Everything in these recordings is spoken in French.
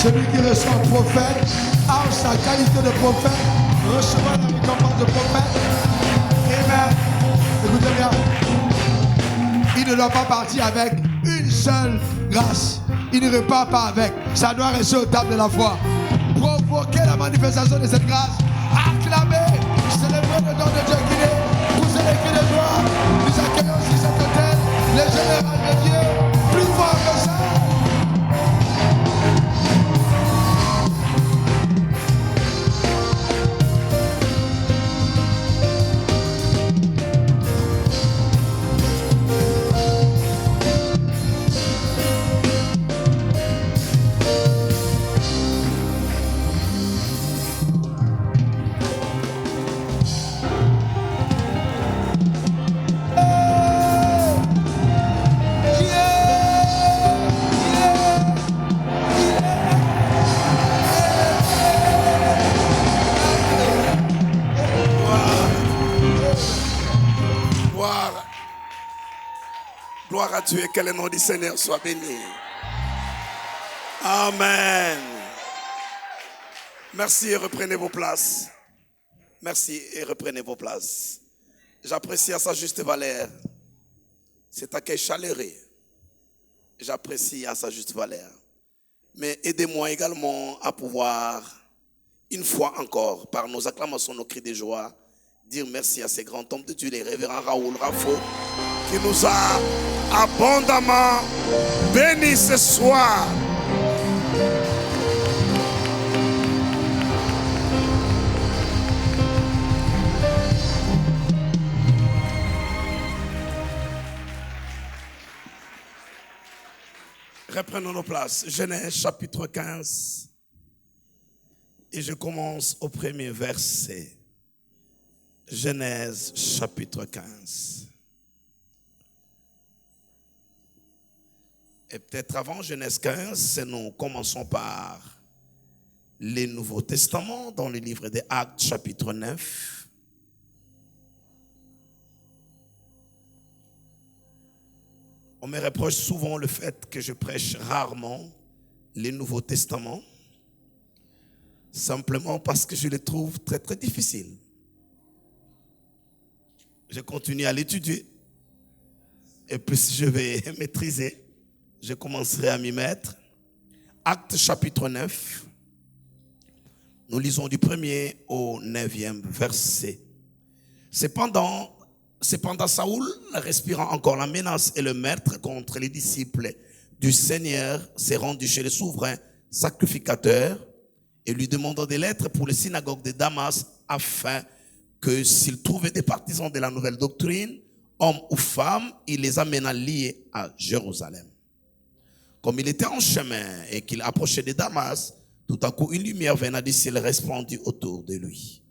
Celui qui reçoit un prophète a sa qualité de prophète, recevra la récompense de prophète. Amen. Écoutez bien. Il ne doit pas partir avec une seule grâce. Il ne repart pas avec. Ça doit rester aux tables de la foi. Provoquer la manifestation de cette grâce. Acclamer. Célébrer le don de Dieu qu'il est. Pousser les cris de joie. Nous accueillons sur cet hôtel les généraux de Dieu. Plus fort que ça. Gloire à Dieu, que le nom du Seigneur soit béni. Amen. Merci et reprenez vos places. Merci et reprenez vos places. J'apprécie à sa juste valeur cet accueil chaleureux. J'apprécie à sa juste valeur. Mais aidez-moi également à pouvoir, une fois encore, par nos acclamations, nos cris de joie, dire merci à ces grands hommes de Dieu, les révérends Raoul Rafo, qui nous a abondamment bénis ce soir. Reprenons nos places. Genèse chapitre 15. Et je commence au premier verset. Genèse chapitre 15. Et peut-être avant Genèse 15, nous commençons par le Nouveau Testament dans le livre des Actes chapitre 9. On me reproche souvent le fait que je prêche rarement le Nouveau Testament, simplement parce que je le trouve très très difficile. Je continue à l'étudier et plus je vais maîtriser, je commencerai à m'y mettre. Actes chapitre 9, nous lisons du 1er au 9e verset. Cependant, Saoul, respirant encore la menace et le meurtre contre les disciples du Seigneur, s'est rendu chez le souverain sacrificateur et lui demandant des lettres pour les synagogues de Damas, afin que s'il trouvait des partisans de la nouvelle doctrine, hommes ou femmes, il les amena liés à Jérusalem. Comme il était en chemin et qu'il approchait de Damas, tout à coup une lumière venant du ciel resplendit autour de lui.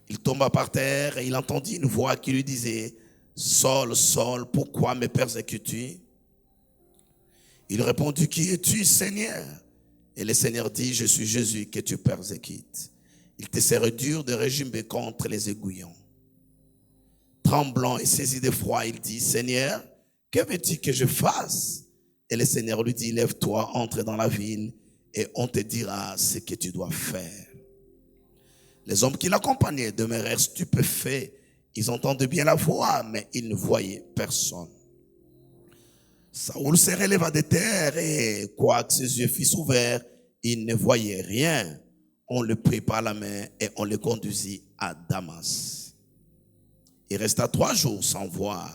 Il tomba par terre et il entendit une voix qui lui disait « Saul, Saul, pourquoi me persécutes-tu » Il répondit « Qui es-tu, Seigneur ?» Et le Seigneur dit « Je suis Jésus que tu persécutes. Il te sera dur de régimer contre les aiguillons. » Tremblant et saisi d'effroi, il dit « Seigneur, que veux-tu que je fasse ?» Et le Seigneur lui dit « Lève-toi, entre dans la ville et on te dira ce que tu dois faire. » Les hommes qui l'accompagnaient demeurèrent stupéfaits. Ils entendaient bien la voix, mais ils ne voyaient personne. Saoul se releva de terre et, quoique ses yeux fussent ouverts, il ne voyait rien. On le prit par la main et on le conduisit à Damas. Il resta 3 jours sans voir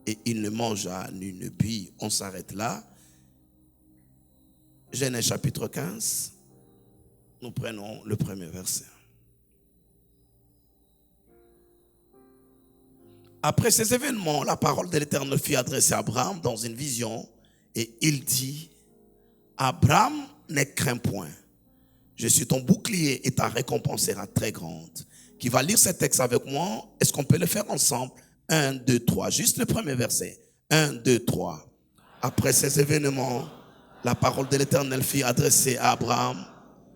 et il ne mangea ni ne but. On s'arrête là. Genèse chapitre 15. Nous prenons le premier verset. Après ces événements, la parole de l'Éternel fut adressée à Abraham dans une vision et il dit « Abraham, ne crains point. Je suis ton bouclier et ta récompense sera très grande. » Qui va lire ce texte avec moi? Est-ce qu'on peut le faire ensemble? 1, 2, 3. Juste le premier verset. 1, 2, 3. Après ces événements, la parole de l'Éternel fut adressée à Abraham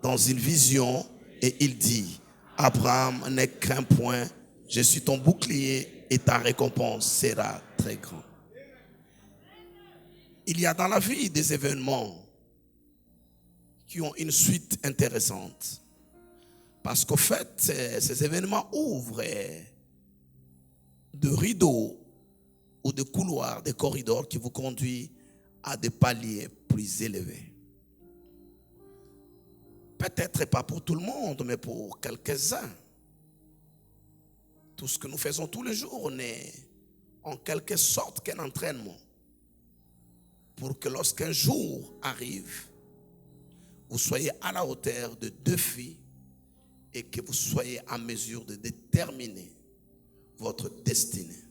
dans une vision et il dit « Abraham, ne crains point. Je suis ton bouclier et ta récompense sera très grande. » Il y a dans la vie des événements qui ont une suite intéressante. Parce qu'au fait, ces événements ouvrent de rideaux ou de couloirs, des corridors qui vous conduisent à des paliers plus élevés. Peut-être pas pour tout le monde, mais pour quelques-uns. Tout ce que nous faisons tous les jours n'est en quelque sorte qu'un entraînement pour que lorsqu'un jour arrive, vous soyez à la hauteur de défis et que vous soyez en mesure de déterminer votre destinée.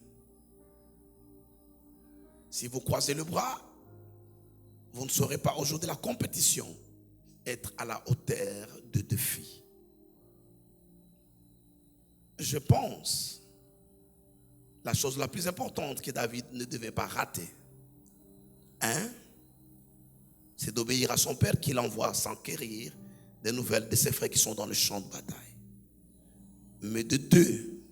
Si vous croisez le bras, vous ne saurez pas au jour de la compétition être à la hauteur de défis. Je pense, la chose la plus importante que David ne devait pas rater, c'est d'obéir à son père qui l'envoie s'enquérir des nouvelles de ses frères qui sont dans le champ de bataille. Mais de deux,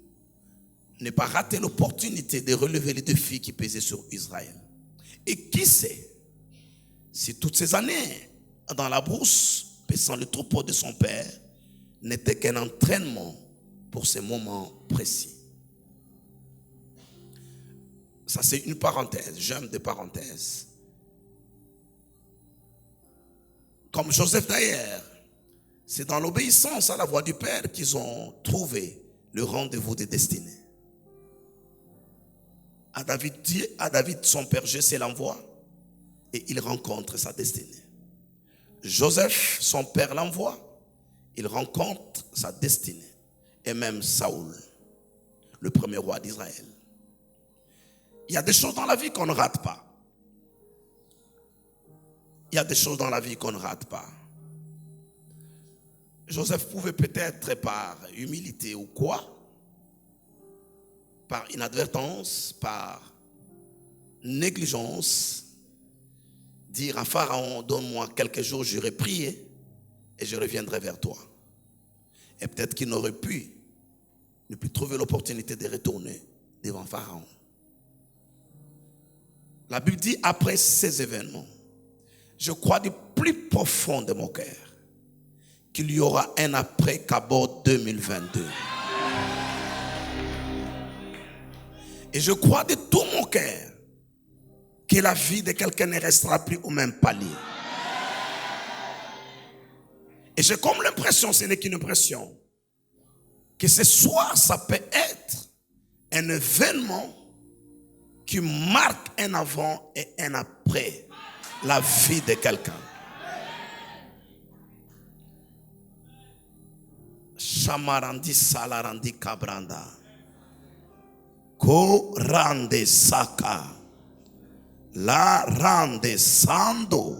ne pas rater l'opportunité de relever les défis qui pesaient sur Israël. Et qui sait, si toutes ces années dans la brousse, paissant le troupeau de son père, n'était qu'un entraînement pour ces moments précis. Ça, c'est une parenthèse, j'aime des parenthèses. Comme Joseph d'ailleurs, c'est dans l'obéissance à la voix du Père qu'ils ont trouvé le rendez-vous des destinées. À David, son père Jessé l'envoie et il rencontre sa destinée. Joseph, son père l'envoie, il rencontre sa destinée. Et même Saoul, le premier roi d'Israël. Il y a des choses dans la vie qu'on ne rate pas. Il y a des choses dans la vie qu'on ne rate pas. Joseph pouvait peut-être par humilité ou quoi, par inadvertance, par négligence, dire à Pharaon, donne-moi quelques jours, j'irai prier et je reviendrai vers toi. Et peut-être qu'il n'aurait pu ne plus trouver l'opportunité de retourner devant Pharaon. La Bible dit, après ces événements, je crois du plus profond de mon cœur qu'il y aura un après Cabot 2022. Et je crois de tout mon cœur que la vie de quelqu'un ne restera plus au même palier. Et j'ai comme l'impression, ce n'est qu'une impression, que ce soir, ça peut être un événement qui marque un avant et un après la vie de quelqu'un. Shamarandi salarandi kabranda. Ko rande saka. La rande sando.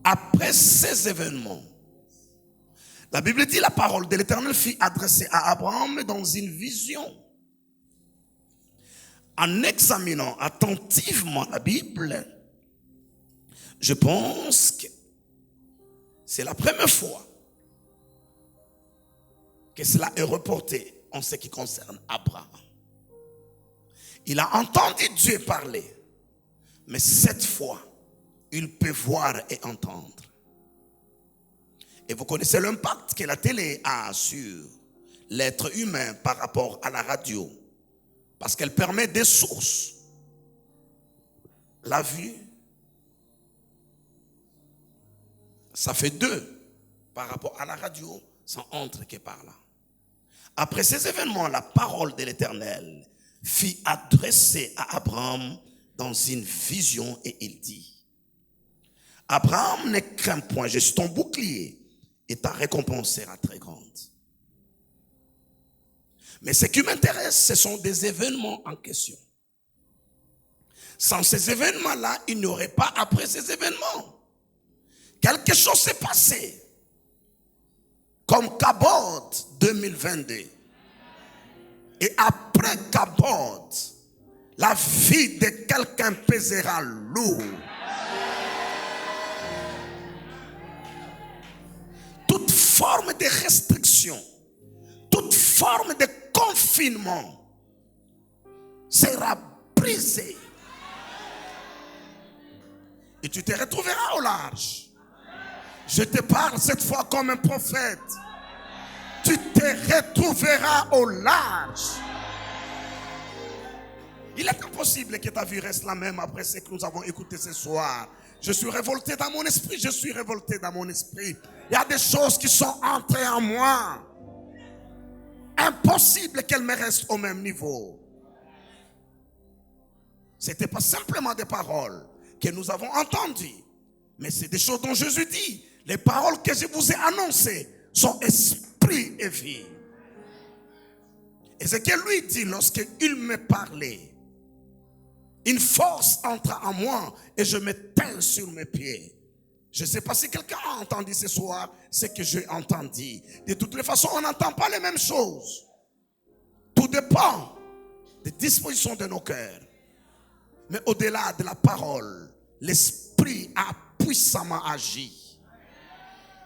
Après ces événements, la Bible dit la parole de l'Éternel fut adressée à Abraham dans une vision. En examinant attentivement la Bible, je pense que c'est la première fois que cela est reporté en ce qui concerne Abraham. Il a entendu Dieu parler, mais cette fois, il peut voir et entendre. Et vous connaissez l'impact que la télé a sur l'être humain par rapport à la radio. Parce qu'elle permet des sources. La vue, ça fait deux. Par rapport à la radio, ça entre que par là. Après ces événements, la parole de l'Éternel fut adressée à Abraham dans une vision et il dit: Abraham, ne crains point, je suis ton bouclier et ta récompense sera très grande. Mais ce qui m'intéresse, ce sont des événements en question. Sans ces événements-là, il n'y aurait pas après ces événements. Quelque chose s'est passé. Comme Cabot 2022. Et après Cabot, la vie de quelqu'un pèsera lourd. Toute forme de restriction, toute forme de confinement sera brisée. Et tu te retrouveras au large. Je te parle cette fois comme un prophète. Tu te retrouveras au large. Il est impossible que ta vie reste la même après ce que nous avons écouté ce soir. Je suis révolté dans mon esprit, je suis révolté dans mon esprit. Il y a des choses qui sont entrées en moi. Impossible qu'elles me restent au même niveau. Ce n'était pas simplement des paroles que nous avons entendues, mais c'est des choses dont Jésus dit. Les paroles que je vous ai annoncées sont esprit et vie. Et ce que lui dit lorsqu'il me parlait, une force entra en moi et je me tins sur mes pieds. Je ne sais pas si quelqu'un a entendu ce soir ce que j'ai entendu. De toutes les façons, on n'entend pas les mêmes choses. Tout dépend des dispositions de nos cœurs. Mais au-delà de la parole, l'Esprit a puissamment agi.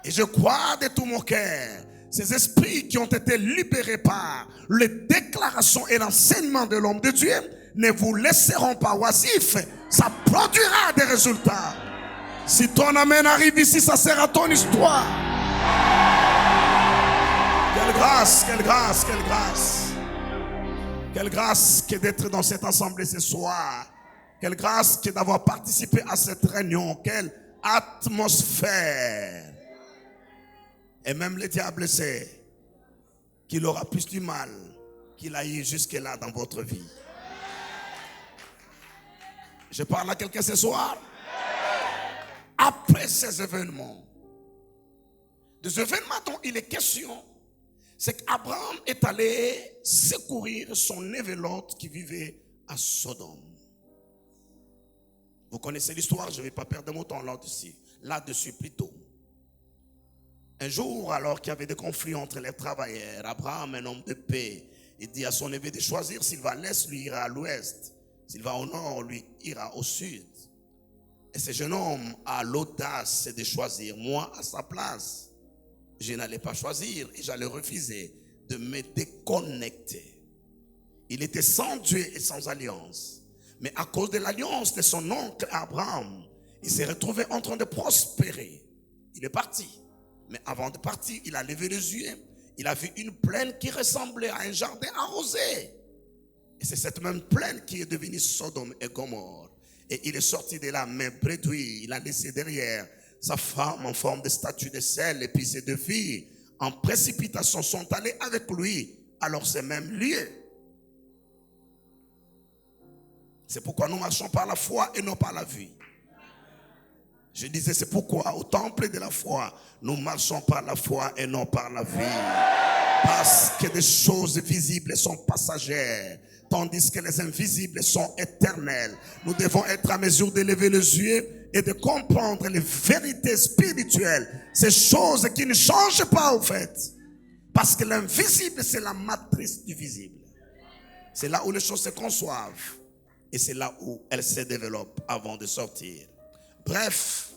Et je crois de tout mon cœur, ces esprits qui ont été libérés par les déclarations et l'enseignement de l'homme de Dieu ne vous laisseront pas oisifs. Ça produira des résultats. Si ton amen arrive ici, ça sera ton histoire. Quelle grâce, quelle grâce, quelle grâce. Quelle grâce que d'être dans cette assemblée ce soir. Quelle grâce que d'avoir participé à cette réunion. Quelle atmosphère. Et même le diable sait qu'il aura plus du mal qu'il a eu jusque-là dans votre vie. Je parle à quelqu'un ce soir. Après ces événements, des événements dont il est question, c'est qu'Abraham est allé secourir son neveu Lot qui vivait à Sodome. Vous connaissez l'histoire, je ne vais pas perdre mon temps là-dessus plutôt. Un jour, alors qu'il y avait des conflits entre les travailleurs, Abraham, un homme de paix, il dit à son neveu de choisir s'il va à l'est, lui ira à l'ouest. S'il va au nord, lui ira au sud. Et ce jeune homme a l'audace de choisir. Moi, à sa place, je n'allais pas choisir et j'allais refuser de me déconnecter. Il était sans Dieu et sans alliance. Mais à cause de l'alliance de son oncle Abraham, il s'est retrouvé en train de prospérer. Il est parti. Mais avant de partir, il a levé les yeux. Il a vu une plaine qui ressemblait à un jardin arrosé. Et c'est cette même plaine qui est devenue Sodome et Gomorrhe. Et il est sorti de là, main bredouille. Il a laissé derrière sa femme en forme de statue de sel. Et puis ses deux filles, en précipitation, sont allées avec lui. Alors ces mêmes lieux. C'est pourquoi nous marchons par la foi et non par la vue. Je disais, c'est pourquoi au temple de la foi, nous marchons par la foi et non par la vue. Parce que des choses visibles sont passagères, tandis que les invisibles sont éternelles. Nous devons être à mesure de lever les yeux et de comprendre les vérités spirituelles. Ces choses qui ne changent pas au fait. Parce que l'invisible, c'est la matrice du visible. C'est là où les choses se conçoivent. Et c'est là où elles se développent avant de sortir. Bref,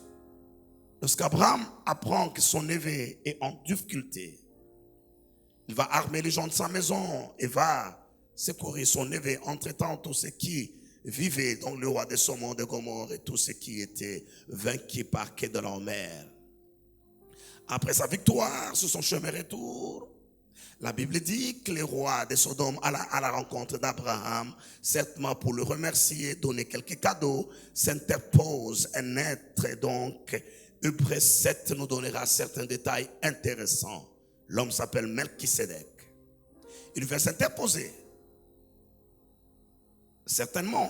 lorsqu'Abraham apprend que son neveu est en difficulté, il va armer les gens de sa maison et va secourir son neveu en traitant tous ceux qui vivaient dans le roi de Sodome, de Gomorrhe et tous ceux qui étaient vaincus par Kedorlaomer. Après sa victoire sur son chemin retour, la Bible dit que le roi de Sodome alla à la rencontre d'Abraham, certainement pour le remercier, donner quelques cadeaux, s'interpose un être, donc Hébreux 7 nous donnera certains détails intéressants. L'homme s'appelle Melchisédek. Il vient s'interposer. Certainement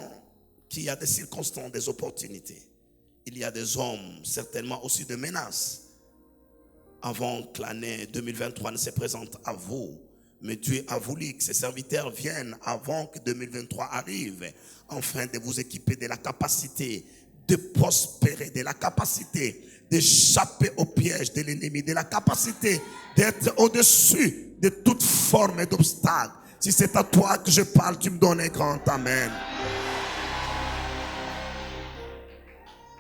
qu'il y a des circonstances, des opportunités. Il y a des hommes, certainement aussi de menaces. Avant que l'année 2023 ne se présente à vous, mais Dieu a voulu que ses serviteurs viennent avant que 2023 arrive, afin de vous équiper de la capacité de prospérer, de la capacité d'échapper au piège de l'ennemi, de la capacité d'être au-dessus de toute forme d'obstacle. Si c'est à toi que je parle, tu me donnes un grand amen.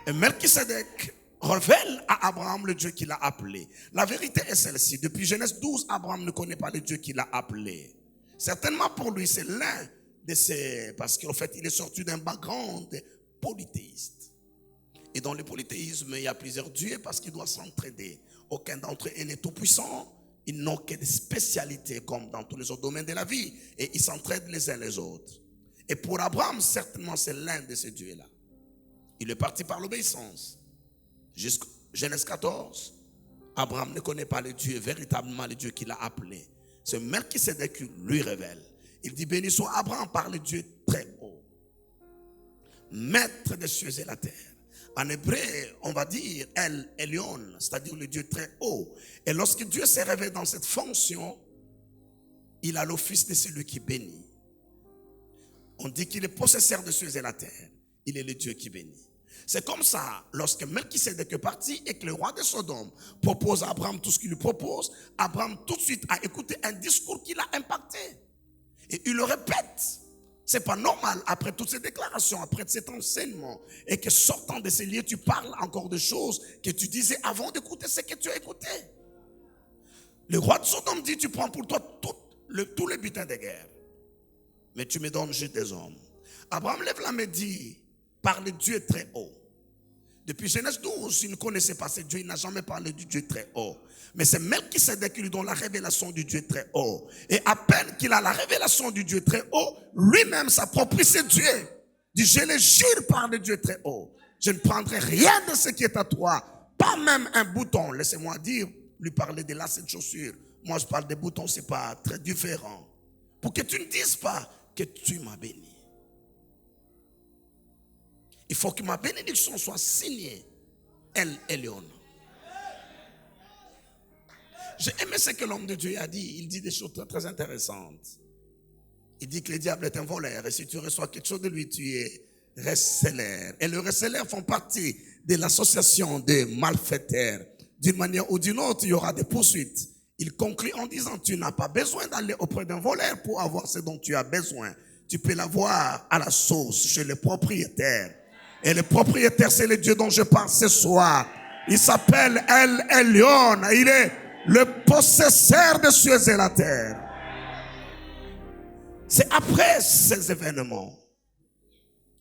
Et Melchisédek révèle à Abraham le Dieu qu'il a appelé. La vérité est celle-ci. Depuis Genèse 12, Abraham ne connaît pas le Dieu qu'il a appelé. Certainement pour lui, c'est l'un de ses... Parce qu'en fait, il est sorti d'un background polythéiste. Et dans le polythéisme, il y a plusieurs dieux parce qu'ils doivent s'entraider. Aucun d'entre eux n'est tout puissant. Ils n'ont que des spécialités comme dans tous les autres domaines de la vie. Et ils s'entraident les uns les autres. Et pour Abraham, certainement, c'est l'un de ces dieux-là. Il est parti par l'obéissance. Jusqu'à Genèse 14, Abraham ne connaît pas le Dieu, véritablement le Dieu qu'il a appelé. C'est Melchisédek qui lui révèle. Il dit, béni soit Abraham par le Dieu très haut, maître des cieux et la terre. En hébreu, on va dire El Elyon, c'est-à-dire le Dieu très haut. Et lorsque Dieu s'est révélé dans cette fonction, il a l'office de celui qui bénit. On dit qu'il est possesseur des cieux et la terre. Il est le Dieu qui bénit. C'est comme ça, lorsque Melchisédek est parti et que le roi de Sodome propose à Abraham tout ce qu'il lui propose, Abraham tout de suite a écouté un discours qui l'a impacté. Et il le répète. C'est pas normal, après toutes ces déclarations, après cet enseignement, et que sortant de ces lieux, tu parles encore de choses que tu disais avant d'écouter ce que tu as écouté. Le roi de Sodome dit, tu prends pour toi tous les butins de guerre, mais tu me donnes juste des hommes. Abraham lève la main et dit, par le Dieu très haut. Depuis Genèse 12, il ne connaissait pas ce Dieu, il n'a jamais parlé du Dieu très haut. Mais c'est Melchisédek qui lui donne la révélation du Dieu très haut. Et à peine qu'il a la révélation du Dieu très haut, lui-même s'approprie ce Dieu. Il dit, je le jure par le Dieu très haut. Je ne prendrai rien de ce qui est à toi, pas même un bouton. Laissez-moi dire, lui parler de lacets de chaussures. Moi je parle des boutons, c'est pas très différent. Pour que tu ne dises pas que tu m'as béni. Il faut que ma bénédiction soit signée El Elyon. J'ai aimé ce que l'homme de Dieu a dit. Il dit des choses très, très intéressantes. Il dit que le diable est un voleur. Et si tu reçois quelque chose de lui, tu es receleur. Et les receleurs font partie de l'association des malfaiteurs. D'une manière ou d'une autre, il y aura des poursuites. Il conclut en disant, tu n'as pas besoin d'aller auprès d'un voleur pour avoir ce dont tu as besoin. Tu peux l'avoir à la source, chez le propriétaire. Et le propriétaire, c'est le Dieu dont je parle ce soir. Il s'appelle El Elyon. Il est le possesseur des cieux et la terre. C'est après ces événements.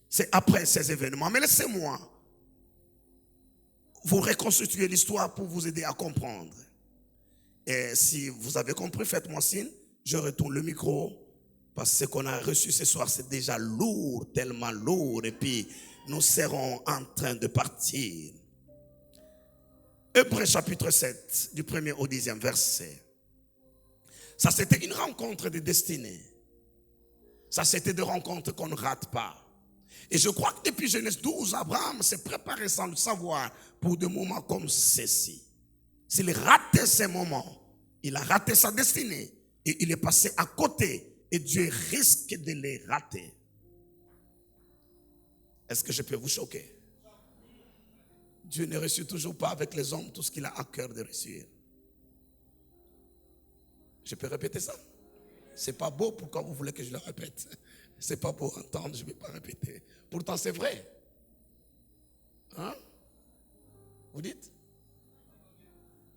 C'est après ces événements. Mais laissez-moi vous reconstituer l'histoire pour vous aider à comprendre. Et si vous avez compris, faites-moi signe. Je retourne le micro. Parce que ce qu'on a reçu ce soir, c'est déjà lourd, tellement lourd. Et puis, nous serons en train de partir. Hébreux chapitre 7, du 1er au 10e verset. Ça, c'était une rencontre de destinée. Ça, c'était des rencontres qu'on ne rate pas. Et je crois que depuis Genèse 12, Abraham s'est préparé sans le savoir pour des moments comme ceci. S'il ratait ces moments, il a raté sa destinée. Et il est passé à côté. Et Dieu risque de les rater. Est-ce que je peux vous choquer? Dieu ne reçoit toujours pas avec les hommes tout ce qu'il a à cœur de réussir. Je peux répéter ça? C'est pas beau, pourquoi vous voulez que je le répète? C'est pas beau à entendre, je ne vais pas répéter. Pourtant c'est vrai. Hein? Vous dites?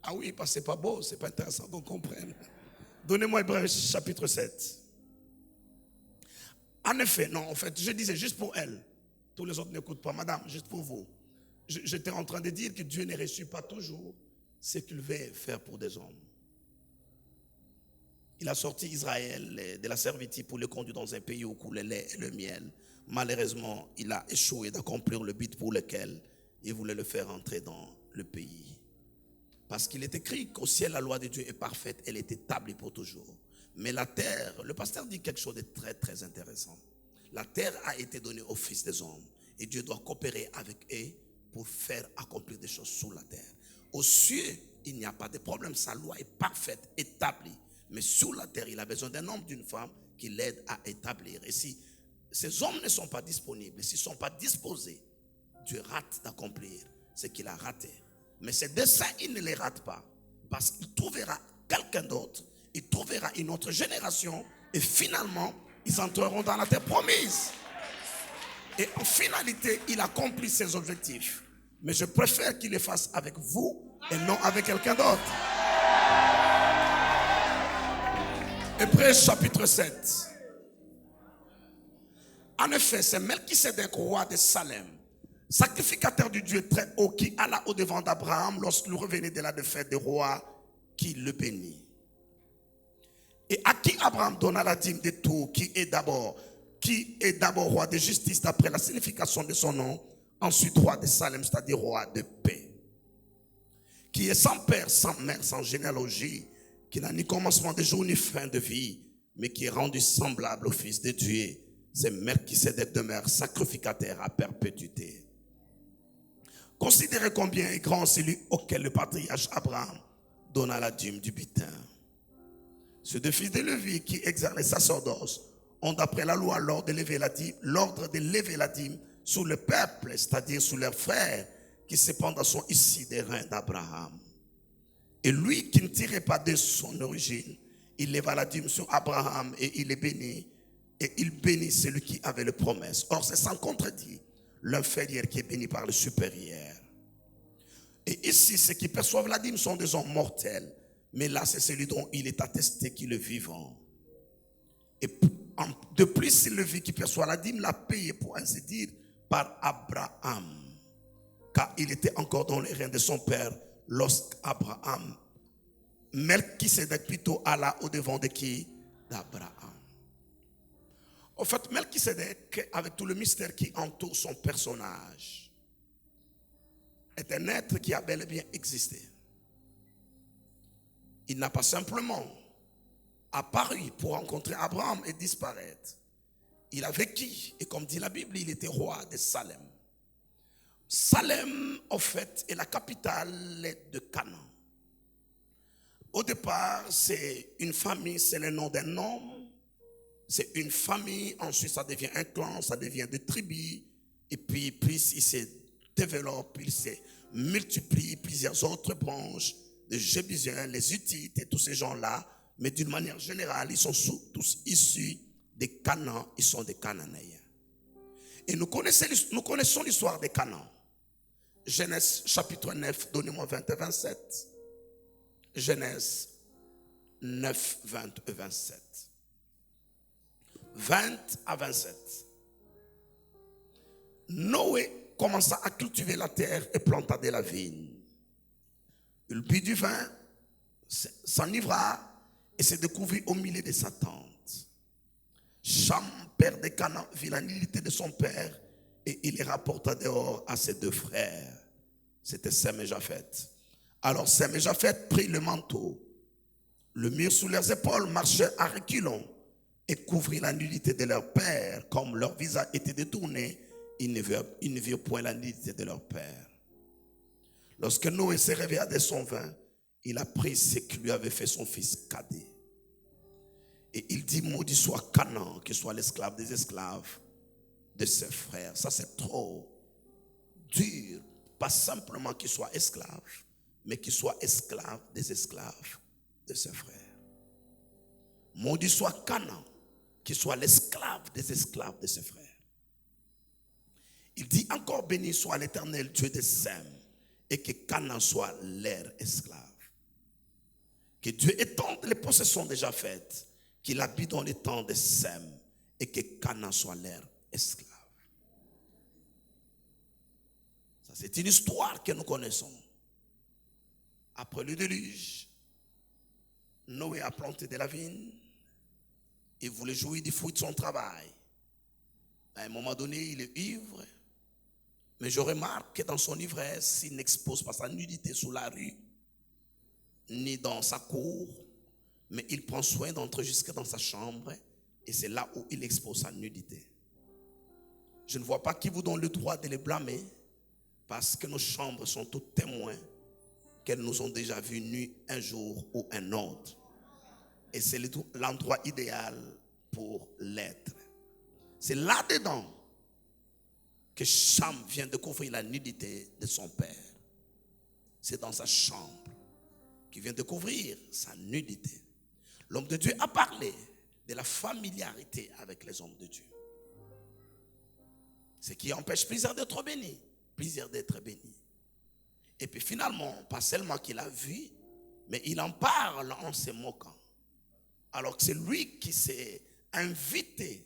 Ah oui, parce que c'est pas beau, c'est pas intéressant qu'on comprenne. Donnez-moi Hébreux chapitre 7. En effet, non, en fait, je disais juste pour elle. Tous les autres n'écoutent pas, madame, juste pour vous. J'étais en train de dire que Dieu ne reçoit pas toujours ce qu'il veut faire pour des hommes. Il a sorti Israël de la servitude pour le conduire dans un pays où coulait le lait et le miel. Malheureusement, il a échoué d'accomplir le but pour lequel il voulait le faire entrer dans le pays. Parce qu'il est écrit qu'au ciel, la loi de Dieu est parfaite, elle est établie pour toujours. Mais la terre, le pasteur dit quelque chose de très très intéressant. La terre a été donnée aux fils des hommes et Dieu doit coopérer avec eux pour faire accomplir des choses sous la terre. Aux cieux, il n'y a pas de problème, sa loi est parfaite, établie. Mais sur la terre, il a besoin d'un homme, d'une femme qui l'aide à établir. Et si ces hommes ne sont pas disponibles, s'ils ne sont pas disposés, Dieu rate d'accomplir ce qu'il a raté. Mais ses desseins, il ne les rate pas. Parce qu'il trouvera quelqu'un d'autre, il trouvera une autre génération et finalement, ils entreront dans la terre promise. Et en finalité, il accomplit ses objectifs. Mais je préfère qu'il les fasse avec vous et non avec quelqu'un d'autre. Hébreux chapitre 7. En effet, c'est Melchisédek, roi de Salem. sacrificateur du Dieu très haut, qui alla au-devant d'Abraham lorsqu'il revenait de la défaite des rois, qui le bénit. Et à qui Abraham donna la dîme de tout, qui est d'abord roi de justice d'après la signification de son nom, ensuite roi de Salem, c'est-à-dire roi de paix, qui est sans père, sans mère, sans généalogie, qui n'a ni commencement de jour ni fin de vie, mais qui est rendu semblable au Fils de Dieu. C'est Melchisédek demeure sacrificateur à perpétuité. Considérez combien est grand celui auquel le patriarche Abraham donna la dîme du butin. Ces deux fils de Lévi qui exercent le sacerdoce ont d'après la loi l'ordre de lever la dîme sur le peuple, c'est-à-dire sur leurs frères qui cependant sont ici des reins d'Abraham. Et lui qui ne tirait pas de son origine, il leva la dîme sur Abraham et il est béni. Et il bénit celui qui avait les promesses. Or c'est sans contredit l'inférieur qui est béni par le supérieur. Et ici, ceux qui perçoivent la dîme sont des hommes mortels. Mais là, c'est celui dont il est attesté qu'il est vivant. Et de plus, c'est le vie qui perçoit la dîme l'a payé, pour ainsi dire, par Abraham. Car il était encore dans les reins de son père lorsqu'Abraham, Melchisédek plutôt, alla au-devant de qui? D'Abraham. En fait, Melchisédek, avec tout le mystère qui entoure son personnage, est un être qui a bel et bien existé. Il n'a pas simplement apparu pour rencontrer Abraham et disparaître. Il a vécu, et comme dit la Bible, il était roi de Salem. Salem, en fait, est la capitale de Canaan. Au départ, c'est une famille, c'est le nom d'un homme. C'est une famille, ensuite ça devient un clan, ça devient des tribus. Et puis il se développe, il se multiplie, plusieurs autres branches, les Jébusiens, les Hittites et tous ces gens-là. Mais d'une manière générale, ils sont tous issus des Canaan, ils sont des Cananéens. Et nous connaissons l'histoire des Canaan. Genèse chapitre 9, donnez-moi 20 et 27. Genèse 9, 20 et 27. 20 à 27. Noé commença à cultiver la terre et planta de la vigne. Il but du vin, s'enivra et se découvrit au milieu de sa tente. Cham, père de Canaan, vit la nullité de son père et il les rapporta dehors à ses deux frères. C'était Sem et Japheth. Alors Sem et Japheth prirent le manteau, le mirent sous leurs épaules, marchèrent à reculons et couvrirent la nudité de leur père. Comme leur visage était détourné, ils ne virent point la nudité de leur père. Lorsque Noé se réveilla de son vin, il apprit ce que lui avait fait son fils cadet. Et il dit, maudit soit Canaan, qui soit l'esclave des esclaves de ses frères. Ça c'est trop dur. Pas simplement qu'il soit esclave, mais qu'il soit esclave des esclaves de ses frères. Maudit soit Canaan, qui soit l'esclave des esclaves de ses frères. Il dit encore, béni soit l'Éternel Dieu de Sem, et que Canaan soit leur esclave. Que Dieu étende les possessions déjà faites, qu'il habite dans les temps de Sem, et que Canaan soit leur esclave. Ça, c'est une histoire que nous connaissons. Après le déluge, Noé a planté de la vigne. Il voulait jouir du fruit de son travail. À un moment donné, il est ivre. Mais je remarque que dans son ivresse, il n'expose pas sa nudité sous la rue, ni dans sa cour, mais il prend soin d'entrer jusque dans sa chambre, et c'est là où il expose sa nudité. Je ne vois pas qui vous donne le droit de les blâmer, parce que nos chambres sont tous témoins qu'elles nous ont déjà vus nus un jour ou un autre. Et c'est l'endroit idéal pour l'être. C'est là-dedans que Cham vient découvrir la nudité de son père. C'est dans sa chambre qu'il vient découvrir sa nudité. L'homme de Dieu a parlé de la familiarité avec les hommes de Dieu. Ce qui empêche plusieurs d'être bénis. Plusieurs d'être bénis. Et puis finalement, pas seulement qu'il a vu, mais il en parle en se moquant. Alors que c'est lui qui s'est invité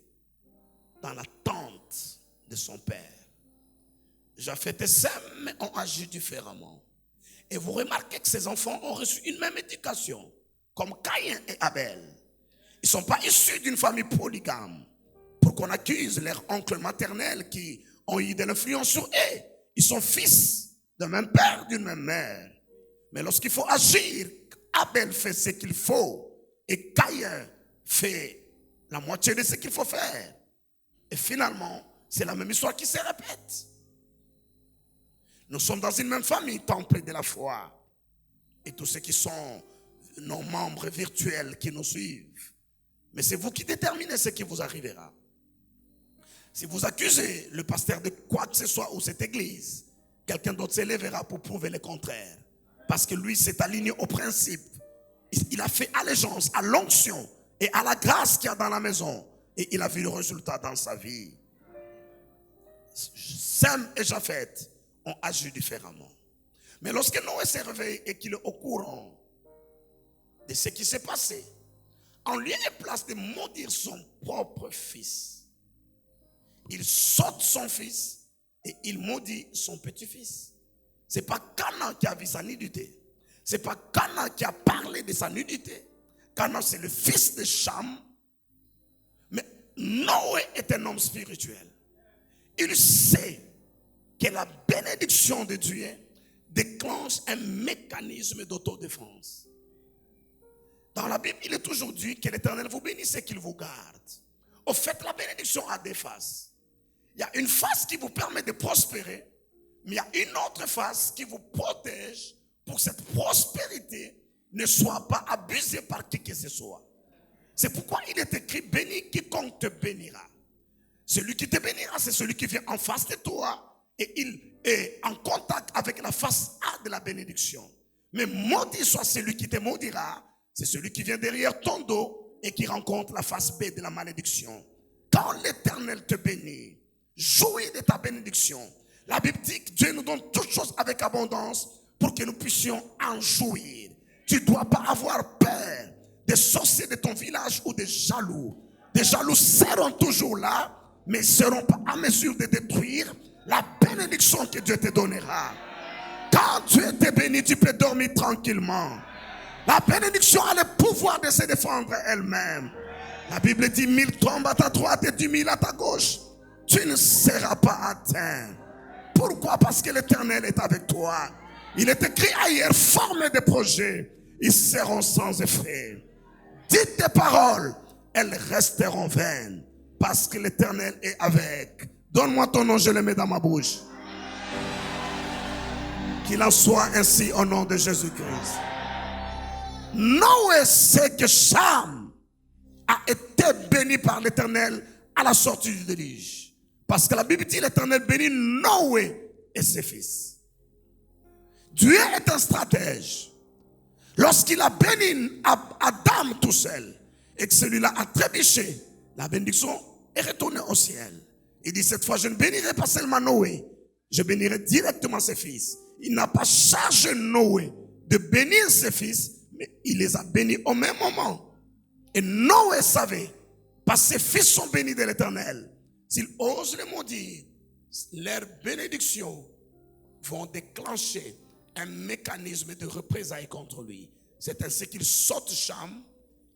dans la tente de son père. Japheth et Sem ont agi différemment. Et vous remarquez que ces enfants ont reçu une même éducation, comme Caïn et Abel. Ils ne sont pas issus d'une famille polygame pour qu'on accuse leur oncle maternel qui ont eu de l'influence sur eux. Ils sont fils d'un même père, d'une même mère. Mais lorsqu'il faut agir, Abel fait ce qu'il faut et Caïn fait la moitié de ce qu'il faut faire. Et finalement, c'est la même histoire qui se répète. Nous sommes dans une même famille, temple de la foi. Et tous ceux qui sont nos membres virtuels qui nous suivent. Mais c'est vous qui déterminez ce qui vous arrivera. Si vous accusez le pasteur de quoi que ce soit ou cette église, quelqu'un d'autre s'élèvera pour prouver le contraire. Parce que lui s'est aligné au principe. Il a fait allégeance à l'onction et à la grâce qu'il y a dans la maison. Et il a vu le résultat dans sa vie. Sem et Japheth ont agi différemment. Mais lorsque Noé s'est réveillé et qu'il est au courant de ce qui s'est passé, en lieu et place de maudire son propre fils, il saute son fils et il maudit son petit-fils. Ce n'est pas Canaan qui a vu sa nudité. Ce n'est pas Canaan qui a parlé de sa nudité. Canaan, c'est le fils de Cham. Mais Noé est un homme spirituel. Il sait que la bénédiction de Dieu déclenche un mécanisme d'autodéfense. Dans la Bible, il est toujours dit que l'Éternel vous bénisse et qu'il vous garde. Au fait, la bénédiction a des faces. Il y a une face qui vous permet de prospérer, mais il y a une autre face qui vous protège pour que cette prospérité ne soit pas abusée par qui que ce soit. C'est pourquoi il est écrit, bénis quiconque te bénira. Celui qui te bénira, c'est celui qui vient en face de toi et il est en contact avec la face A de la bénédiction. Mais maudit soit celui qui te maudira, c'est celui qui vient derrière ton dos et qui rencontre la face B de la malédiction. Quand l'Éternel te bénit, jouis de ta bénédiction. La Bible dit que Dieu nous donne toutes choses avec abondance pour que nous puissions en jouir. Tu ne dois pas avoir peur des sorciers de ton village ou des jaloux. Des jaloux seront toujours là, mais ne seront pas en mesure de détruire la bénédiction que Dieu te donnera. Quand Dieu te bénit, tu peux dormir tranquillement. La bénédiction a le pouvoir de se défendre elle-même. La Bible dit 1000 tombent à ta droite et 10 000 à ta gauche. Tu ne seras pas atteint. Pourquoi? Parce que l'Éternel est avec toi. Il est écrit ailleurs, forme des projets, ils seront sans effet. Dites des paroles, elles resteront vaines. Parce que l'Éternel est avec. Donne-moi ton nom, je le mets dans ma bouche. Qu'il en soit ainsi au nom de Jésus-Christ. Noé sait que Cham a été béni par l'Éternel à la sortie du déluge. Parce que la Bible dit l'Éternel bénit Noé et ses fils. Dieu est un stratège. Lorsqu'il a béni Adam tout seul et que celui-là a trébuché, la bénédiction est retournée au ciel. Il dit cette fois je ne bénirai pas seulement Noé, je bénirai directement ses fils. Il n'a pas chargé Noé de bénir ses fils, mais il les a bénis au même moment. Et Noé savait, parce que ses fils sont bénis de l'Éternel, s'ils osent les maudire, leurs bénédictions vont déclencher un mécanisme de représailles contre lui. C'est ainsi qu'il saute Cham,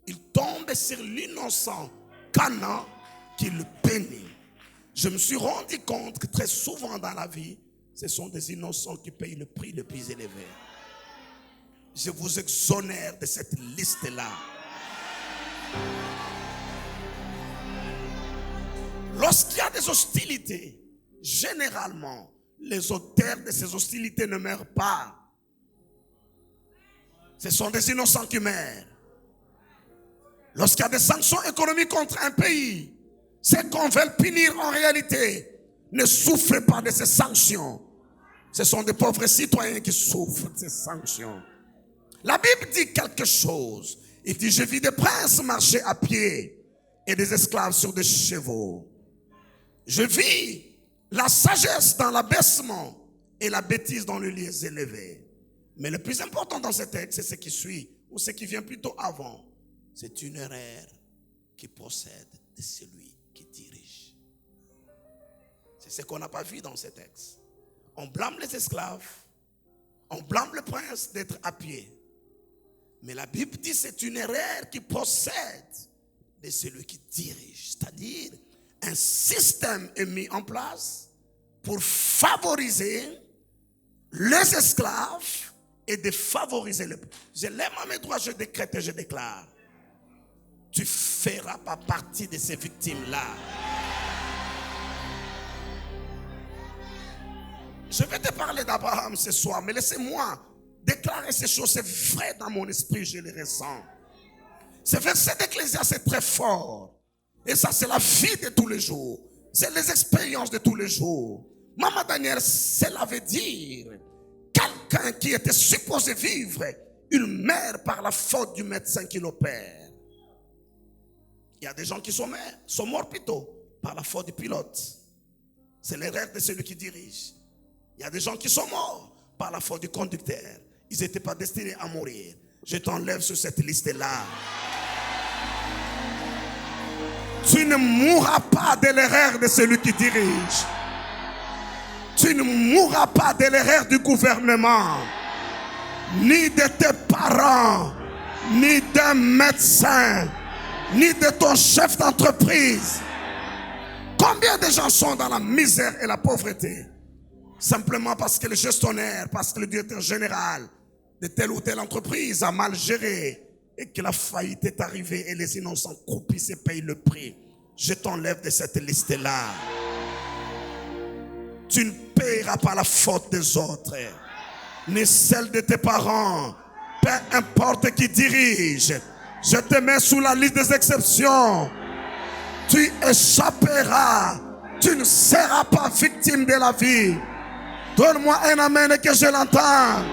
il tombe sur l'innocent Canaan qu'il bénit. Je me suis rendu compte que très souvent dans la vie, ce sont des innocents qui payent le prix le plus élevé. Je vous exonère de cette liste-là. Lorsqu'il y a des hostilités, généralement, les auteurs de ces hostilités ne meurent pas. Ce sont des innocents qui meurent. Lorsqu'il y a des sanctions économiques contre un pays, ceux qu'on veut punir en réalité ne souffrent pas de ces sanctions. Ce sont des pauvres citoyens qui souffrent de ces sanctions. La Bible dit quelque chose. Il dit, je vis des princes marcher à pied et des esclaves sur des chevaux. Je vis la sagesse dans l'abaissement et la bêtise dans le lieu élevé. Mais le plus important dans ce texte, c'est ce qui suit, ou ce qui vient plutôt avant. C'est une erreur qui procède de celui qui dirige. C'est ce qu'on n'a pas vu dans ce texte. On blâme les esclaves. On blâme le prince d'être à pied. Mais la Bible dit que c'est une erreur qui procède de celui qui dirige. C'est-à-dire, un système est mis en place pour favoriser les esclaves et de favoriser le peuple. Je lève à mes droits, je décrète et je déclare. Tu ne feras pas partie de ces victimes-là. Je vais te parler d'Abraham ce soir, mais laissez-moi déclarer ces choses. C'est vrai dans mon esprit, je les ressens. Ce verset d'Ecclésiaste est très fort. Et ça, c'est la vie de tous les jours. C'est les expériences de tous les jours. Maman Daniel, cela veut dire quelqu'un qui était supposé vivre, il meurt par la faute du médecin qui l'opère. Il y a des gens qui sont morts plutôt par la faute du pilote. C'est l'erreur de celui qui dirige. Il y a des gens qui sont morts par la faute du conducteur. Ils n'étaient pas destinés à mourir. Je t'enlève sur cette liste-là. Tu ne mourras pas de l'erreur de celui qui dirige. Tu ne mourras pas de l'erreur du gouvernement, ni de tes parents, ni d'un médecin, ni de ton chef d'entreprise. Combien de gens sont dans la misère et la pauvreté? Simplement parce que le gestionnaire, parce que le directeur général de telle ou telle entreprise a mal géré et que la faillite est arrivée et les innocents croupissent et payent le prix. Je t'enlève de cette liste-là. Tu ne payeras pas la faute des autres, ni celle de tes parents. Peu importe qui dirige, je te mets sous la liste des exceptions. Tu échapperas. Tu ne seras pas victime de la vie. Donne-moi un amen et que je l'entende.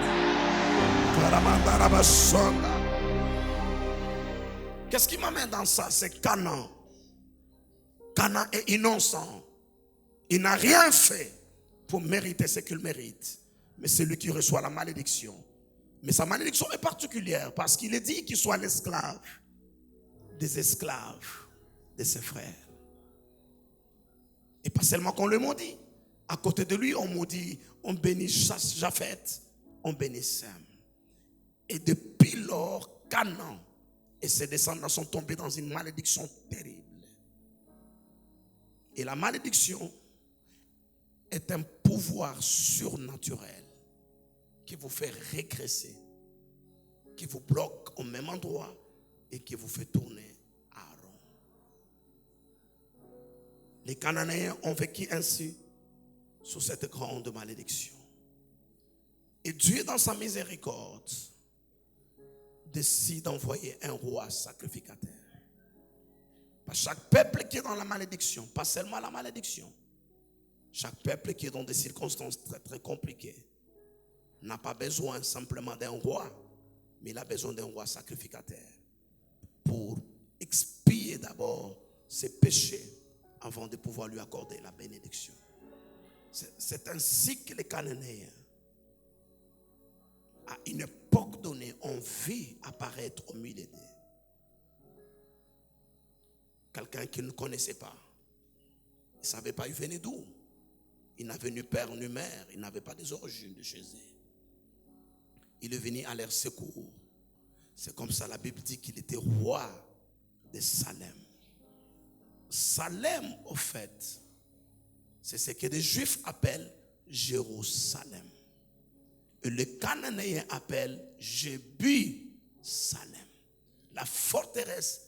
Qu'est-ce qui m'amène dans ça? C'est Canaan. Canaan est innocent. Il n'a rien fait pour mériter ce qu'il mérite. Mais c'est lui qui reçoit la malédiction. Mais sa malédiction est particulière parce qu'il est dit qu'il soit l'esclave des esclaves de ses frères. Et pas seulement qu'on le maudit. À côté de lui, on maudit, on bénit Japheth, on bénit Sem. Et depuis lors, Canaan et ses descendants sont tombés dans une malédiction terrible. Et la malédiction est un pouvoir surnaturel qui vous fait régresser, qui vous bloque au même endroit et qui vous fait tourner à rond. Les Cananéens ont vécu ainsi sous cette grande malédiction. Et Dieu, dans sa miséricorde, décide d'envoyer un roi sacrificateur. Parce que chaque peuple qui est dans la malédiction, pas seulement la malédiction, chaque peuple qui est dans des circonstances très très compliquées, n'a pas besoin simplement d'un roi, mais il a besoin d'un roi sacrificateur pour expier d'abord ses péchés avant de pouvoir lui accorder la bénédiction. C'est ainsi que les Cananéens, à une époque donnée, ont vu apparaître au milieu d'eux quelqu'un qu'ils ne connaissaient pas. Ils ne savaient pas il venait d'où. Il n'avait ni père ni mère. Il n'avait pas des origines de chez eux. Il est venu à leur secours. C'est comme ça la Bible dit qu'il était roi de Salem. Salem, au fait, c'est ce que les Juifs appellent Jérusalem. Et les Cananéens appellent Jébusalem, la forteresse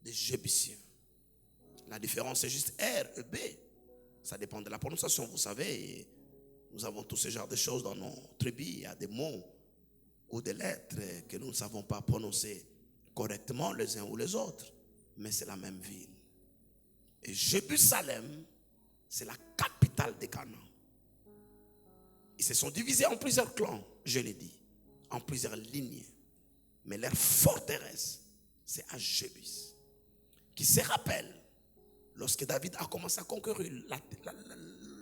des Jébusiens. La différence est juste R et B. Ça dépend de la prononciation, vous savez. Nous avons tous ce genre de choses dans nos tribus. Il y a des mots ou des lettres que nous ne savons pas prononcer correctement les uns ou les autres. Mais c'est la même ville. Et Jérusalem, c'est la capitale des Canaan. Ils se sont divisés en plusieurs clans, je l'ai dit, en plusieurs lignées. Mais leur forteresse, c'est à Jébus. Qui se rappelle, lorsque David a commencé à conquérir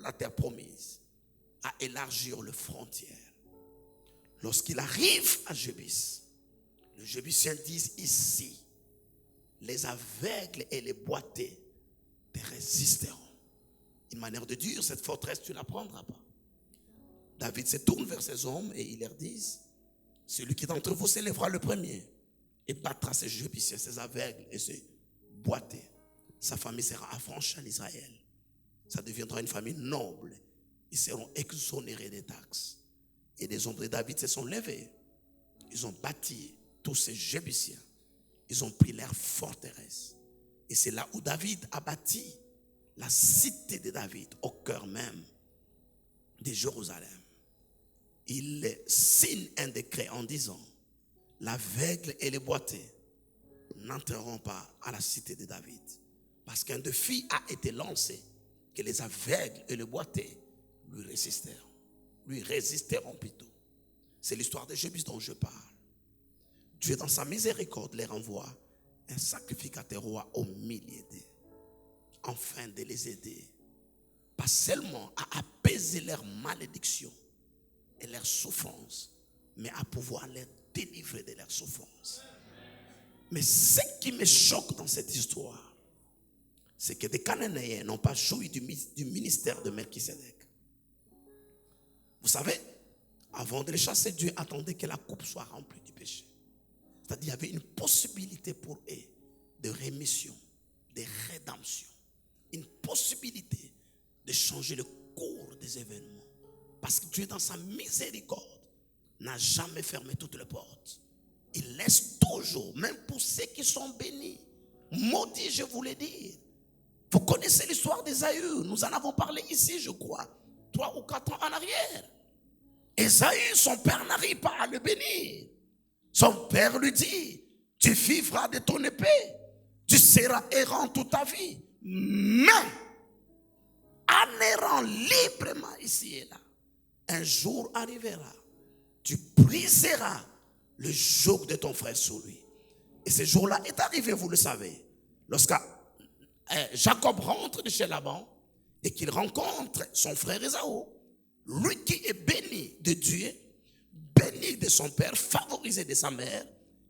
la terre promise, à élargir les frontières. Lorsqu'il arrive à Jébus, les Jébusiens disent ici, les aveugles et les boiteux te résisteront. Une manière de dire, cette forteresse, tu ne la prendras pas. David se tourne vers ses hommes et il leur dit, celui qui d'entre vous s'élèvera le premier et battra ses Jébusiens, ses aveugles et ses boiteux. Sa famille sera affranchie en Israël. Ça deviendra une famille noble. Ils seront exonérés des taxes. Et les hommes de David se sont levés. Ils ont bâti tous ces Jébusiens. Ils ont pris leur forteresse. Et c'est là où David a bâti la cité de David, au cœur même de Jérusalem. Il signe un décret en disant, l'aveugle et les boiteux n'entreront pas à la cité de David. Parce qu'un défi a été lancé, que les aveugles et les boiteux lui résisteront plutôt. C'est l'histoire de Jébus dont je parle. Dieu dans sa miséricorde les renvoie un sacrificateur roi au milieu d'eux, afin de les aider, pas seulement à apaiser leur malédiction et leur souffrance, mais à pouvoir les délivrer de leur souffrance. Mais ce qui me choque dans cette histoire, c'est que des Cananéens n'ont pas joui du ministère de Melchisédek. Vous savez, avant de les chasser, Dieu attendait que la coupe soit remplie du péché. C'est-à-dire qu'il y avait une possibilité pour eux de rémission, de rédemption. Une possibilité de changer le cours des événements. Parce que Dieu, dans sa miséricorde, n'a jamais fermé toutes les portes. Il laisse toujours, même pour ceux qui sont bénis, maudits, je vous l'ai dit. Vous connaissez l'histoire d'Ésaü. Nous en avons parlé ici, je crois, 3 ou 4 ans en arrière. Ésaü, son père n'arrive pas à le bénir. Son père lui dit, tu vivras de ton épée, tu seras errant toute ta vie. Mais, en errant librement ici et là, un jour arrivera, tu briseras le joug de ton frère sur lui. Et ce jour-là est arrivé, vous le savez, lorsque Jacob rentre de chez Laban et qu'il rencontre son frère Ésaü, lui qui est béni de Dieu, béni de son père, favorisé de sa mère,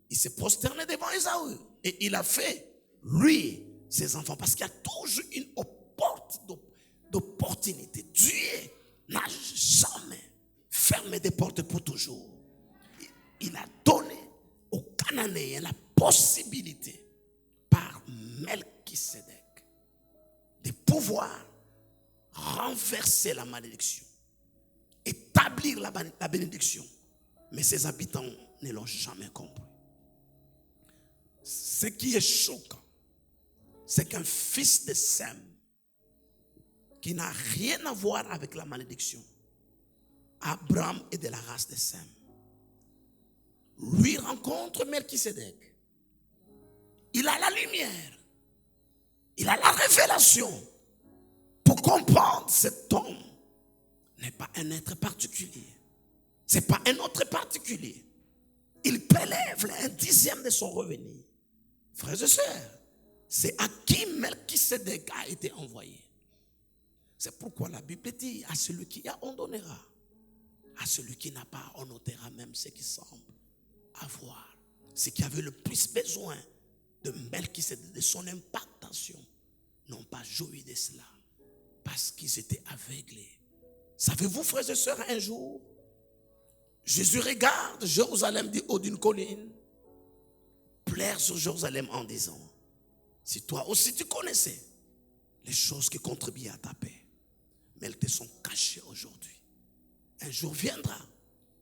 il s'est prosterné devant Ésaü et il a fait, lui, ses enfants, parce qu'il y a toujours une d'opportunité. Dieu n'a jamais fermé des portes pour toujours. Il a donné aux Cananéens la possibilité, par Melchisédek, de pouvoir renverser la malédiction, établir la bénédiction. Mais ses habitants ne l'ont jamais compris. Ce qui est choquant, c'est qu'un fils de Sem, qui n'a rien à voir avec la malédiction, Abraham est de la race de Sem, lui rencontre Melchisédek. Il a la lumière, il a la révélation pour comprendre cet homme n'est pas un être particulier. C'est pas un autre particulier. Il prélève un 10e de son revenu. Frères et sœurs, c'est à qui Melchisédek a été envoyé. C'est pourquoi la Bible dit, à celui qui a, on donnera. À celui qui n'a pas, on ôtera même ce qui semble avoir. Ceux qui avaient le plus besoin de Melchisédek, de son impactation, n'ont pas joui de cela parce qu'ils étaient aveuglés. Savez-vous, frères et sœurs, un jour, Jésus regarde Jérusalem du haut d'une colline, pleure sur Jérusalem en disant, si toi aussi tu connaissais les choses qui contribuent à ta paix, mais elles te sont cachées aujourd'hui. Un jour viendra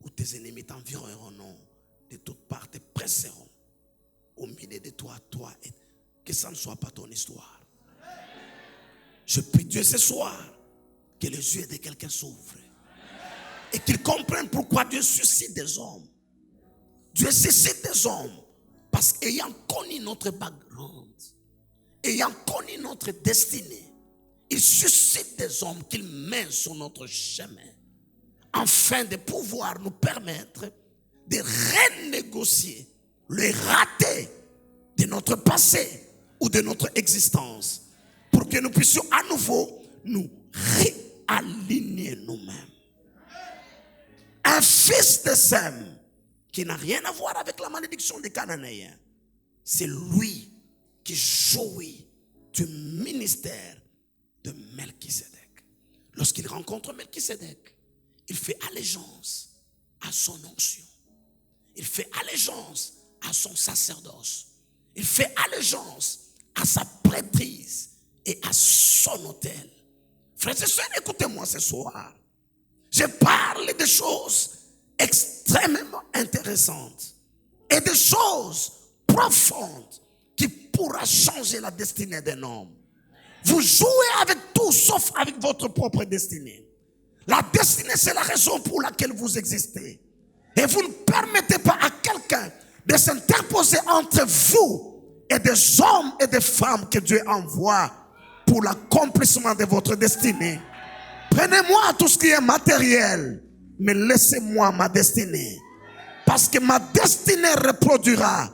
où tes ennemis t'environneront de toutes parts, te presseront au milieu de toi, et que ça ne soit pas ton histoire. Je prie Dieu ce soir que les yeux de quelqu'un s'ouvrent et qu'il comprenne pourquoi Dieu suscite des hommes. Dieu suscite des hommes parce qu'ayant connu notre background, ayant connu notre destinée, il suscite des hommes qu'il met sur notre chemin afin de pouvoir nous permettre de renégocier le raté de notre passé ou de notre existence pour que nous puissions à nouveau nous réaligner nous-mêmes. Un fils de Sem qui n'a rien à voir avec la malédiction des Cananéens, c'est lui qui jouit du ministère de Melchisédek. Lorsqu'il rencontre Melchisédek, il fait allégeance à son onction. Il fait allégeance à son sacerdoce. Il fait allégeance à sa prêtrise et à son autel. Frères et sœurs, écoutez-moi ce soir. Je parle de choses extrêmement intéressantes et de choses profondes qui pourra changer la destinée d'un homme. Vous jouez avec tout sauf avec votre propre destinée. La destinée, c'est la raison pour laquelle vous existez. Et vous ne permettez pas à quelqu'un de s'interposer entre vous et des hommes et des femmes que Dieu envoie pour l'accomplissement de votre destinée. Prenez-moi tout ce qui est matériel, mais laissez-moi ma destinée. Parce que ma destinée reproduira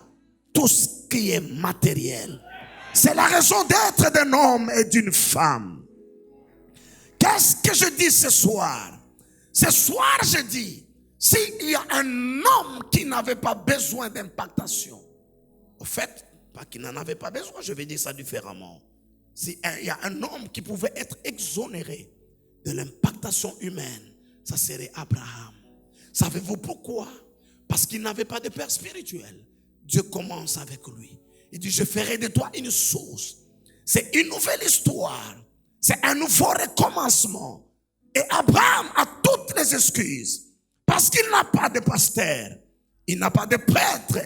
tout ce qui est matériel. C'est la raison d'être d'un homme et d'une femme. Qu'est-ce que je dis ce soir? Ce soir, je dis, s'il y a un homme qui n'avait pas besoin d'impactation, au fait, pas qu'il n'en avait pas besoin, je vais dire ça différemment. S'il y a un homme qui pouvait être exonéré de l'impactation humaine, ça serait Abraham. Savez-vous pourquoi? Parce qu'il n'avait pas de père spirituel. Dieu commence avec lui. Il dit, je ferai de toi une source. C'est une nouvelle histoire. C'est un nouveau recommencement. Et Abraham a toutes les excuses. Parce qu'il n'a pas de pasteur. Il n'a pas de prêtre.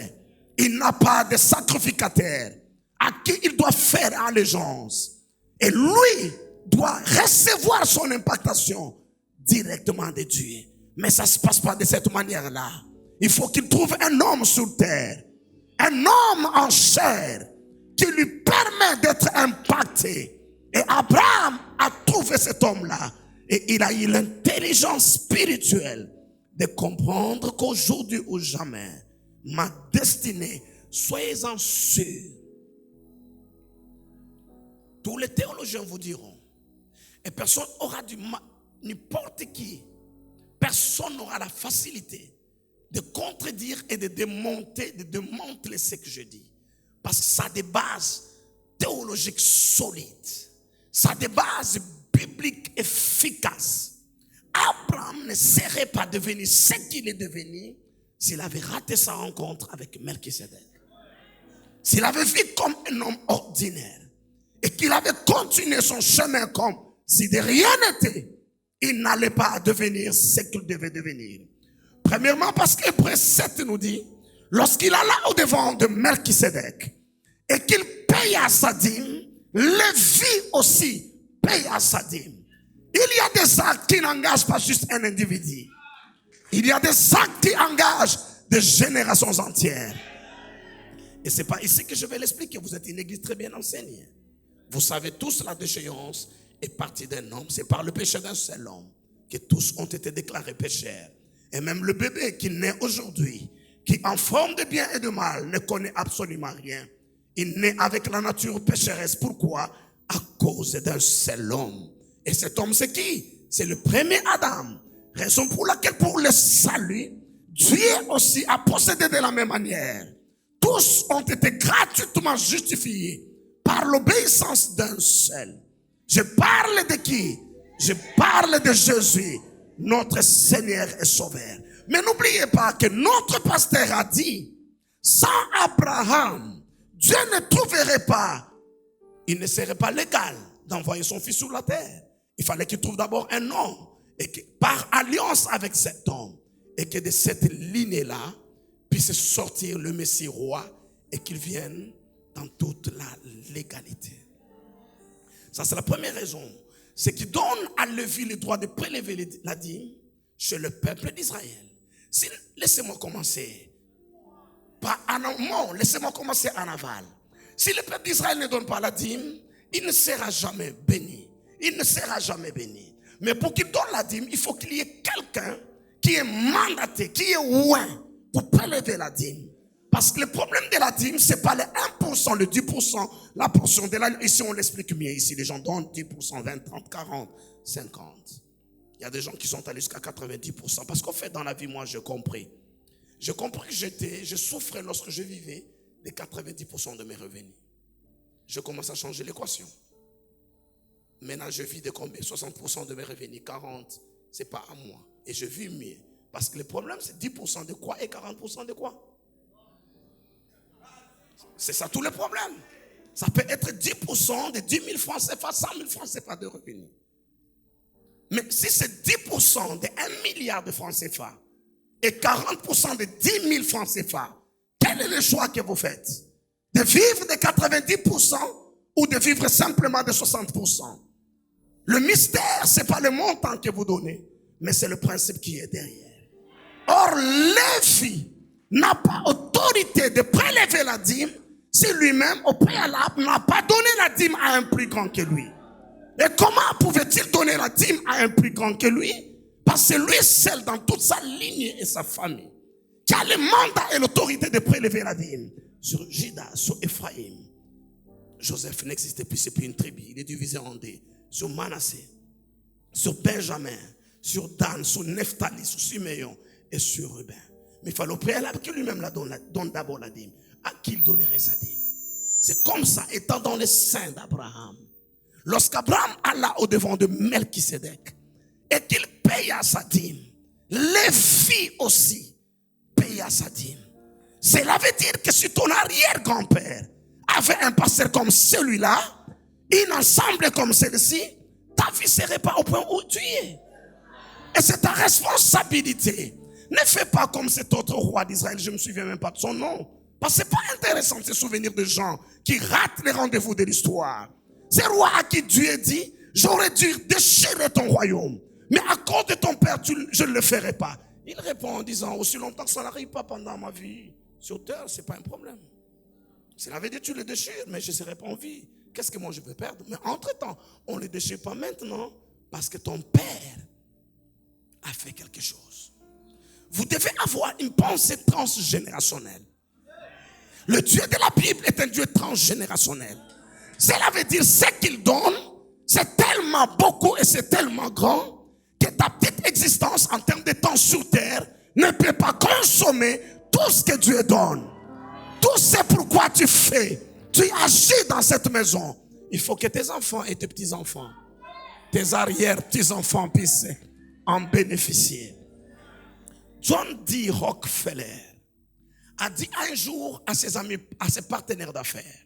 Il n'a pas de sacrificateur à qui il doit faire allégeance. Et lui doit recevoir son impactation directement de Dieu. Mais ça ne se passe pas de cette manière-là. Il faut qu'il trouve un homme sur terre. Un homme en chair qui lui permet d'être impacté. Et Abraham a trouvé cet homme-là. Et il a eu l'intelligence spirituelle de comprendre qu'aujourd'hui ou jamais, ma destinée, soyez-en sûrs. Tous les théologiens vous diront, et personne aura du mal, n'importe qui, personne n'aura la facilité de contredire et de démanteler ce que je dis. Parce que ça a des bases théologiques solides. Ça a des bases bibliques efficaces. Abraham ne serait pas devenu ce qu'il est devenu s'il avait raté sa rencontre avec Melchisedec. S'il avait vécu comme un homme ordinaire et qu'il avait continué son chemin comme si de rien n'était, il n'allait pas devenir ce qu'il devait devenir. Premièrement, parce qu'Hébreux 7 nous dit, lorsqu'il alla au-devant de Melchisedec et qu'il paya sa dîme, Lévi aussi paya sa dîme. Il y a des actes qui n'engagent pas juste un individu. Il y a des actes qui engagent des générations entières. Et c'est pas ici que je vais l'expliquer. Vous êtes une église très bien enseignée. Vous savez tous la déchéance est partie d'un homme. C'est par le péché d'un seul homme que tous ont été déclarés pécheurs. Et même le bébé qui naît aujourd'hui, qui en forme de bien et de mal, ne connaît absolument rien. Il naît avec la nature pécheresse. Pourquoi? À cause d'un seul homme. Et cet homme, c'est qui? C'est le premier Adam. Raison pour laquelle, pour le salut, Dieu aussi a procédé de la même manière. Tous ont été gratuitement justifiés par l'obéissance d'un seul. Je parle de qui? Je parle de Jésus, notre Seigneur et Sauveur. Mais n'oubliez pas que notre pasteur a dit, sans Abraham, Dieu ne trouverait pas, il ne serait pas légal d'envoyer son fils sur la terre. Il fallait qu'il trouve d'abord un homme, et que par alliance avec cet homme, et que de cette lignée-là puisse sortir le Messie roi, et qu'il vienne dans toute la légalité. Ça, c'est la première raison. C'est qu'il donne à Lévi le droit de prélever la dîme chez le peuple d'Israël. Laissez-moi commencer. Pas en amont, laissez-moi commencer en aval. Si le peuple d'Israël ne donne pas la dîme, il ne sera jamais béni. Il ne sera jamais béni. Mais pour qu'il donne la dîme, il faut qu'il y ait quelqu'un qui est mandaté, qui est ouin pour prélever la dîme. Parce que le problème de la dîme, c'est pas le 1%, le 10%, la portion de la... Ici, on l'explique mieux. Ici, les gens donnent 10%, 20, 30, 40, 50. Il y a des gens qui sont allés jusqu'à 90%. Parce qu'en fait, dans la vie, moi, j'ai compris. J'ai compris que je souffrais lorsque je vivais de 90% de mes revenus. Je commence à changer l'équation. Maintenant, je vis de combien? 60% de mes revenus, 40, c'est pas à moi. Et je vis mieux. Parce que le problème, c'est 10% de quoi et 40% de quoi? C'est ça tout le problème. Ça peut être 10% de 10 000 francs CFA, 100 000 francs CFA de revenus. Mais si c'est 10% de 1 milliard de francs CFA et 40% de 10 000 francs CFA, quel est le choix que vous faites? De vivre de 90% ou de vivre simplement de 60%? Le mystère, ce n'est pas le montant que vous donnez, mais c'est le principe qui est derrière. Or, Lévi n'a pas autorité de prélever la dîme si lui-même, au préalable, n'a pas donné la dîme à un plus grand que lui. Et comment pouvait-il donner la dîme à un plus grand que lui? Parce que lui seul, dans toute sa lignée et sa famille, qui a le mandat et l'autorité de prélever la dîme. Sur Juda, sur Ephraïm, Joseph n'existait plus, c'est plus une tribu, il est divisé en deux. Sur Manassé, sur Benjamin, sur Dan, sur Nephtali, sur Siméon et sur Ruben. Mais il fallait au préalable que lui-même la donne d'abord la dîme. À qui il donnerait sa dîme? C'est comme ça, étant dans les seins d'Abraham. Lorsqu'Abraham alla au devant de Melchisédek et qu'il paya sa dîme, Lévi aussi paya sa dîme. Cela veut dire que si ton arrière-grand-père avait un pasteur comme celui-là, une ensemble comme celle-ci, ta vie ne serait pas au point où tu es. Et c'est ta responsabilité. Ne fais pas comme cet autre roi d'Israël, je ne me souviens même pas de son nom. Parce que ce n'est pas intéressant de se souvenir de gens qui ratent les rendez-vous de l'histoire. C'est le roi à qui Dieu dit, j'aurais dû déchirer ton royaume. Mais à cause de ton père, je ne le ferai pas. Il répond en disant, aussi longtemps que ça n'arrive pas pendant ma vie sur terre, ce n'est pas un problème. Cela veut dire tu le déchires, mais je ne serai pas en vie. Qu'est-ce que moi je veux perdre? Mais entre-temps, on ne le déchire pas maintenant parce que ton père a fait quelque chose. Vous devez avoir une pensée transgénérationnelle. Le Dieu de la Bible est un Dieu transgénérationnel. Cela veut dire ce qu'il donne, c'est tellement beaucoup et c'est tellement grand que ta petite existence en termes de temps sur terre ne peut pas consommer tout ce que Dieu donne. Tout ce pourquoi tu fais, tu agis dans cette maison. Il faut que tes enfants et tes petits-enfants, tes arrière-petits-enfants puissent en bénéficier. John D. Rockefeller a dit un jour à ses amis, à ses partenaires d'affaires,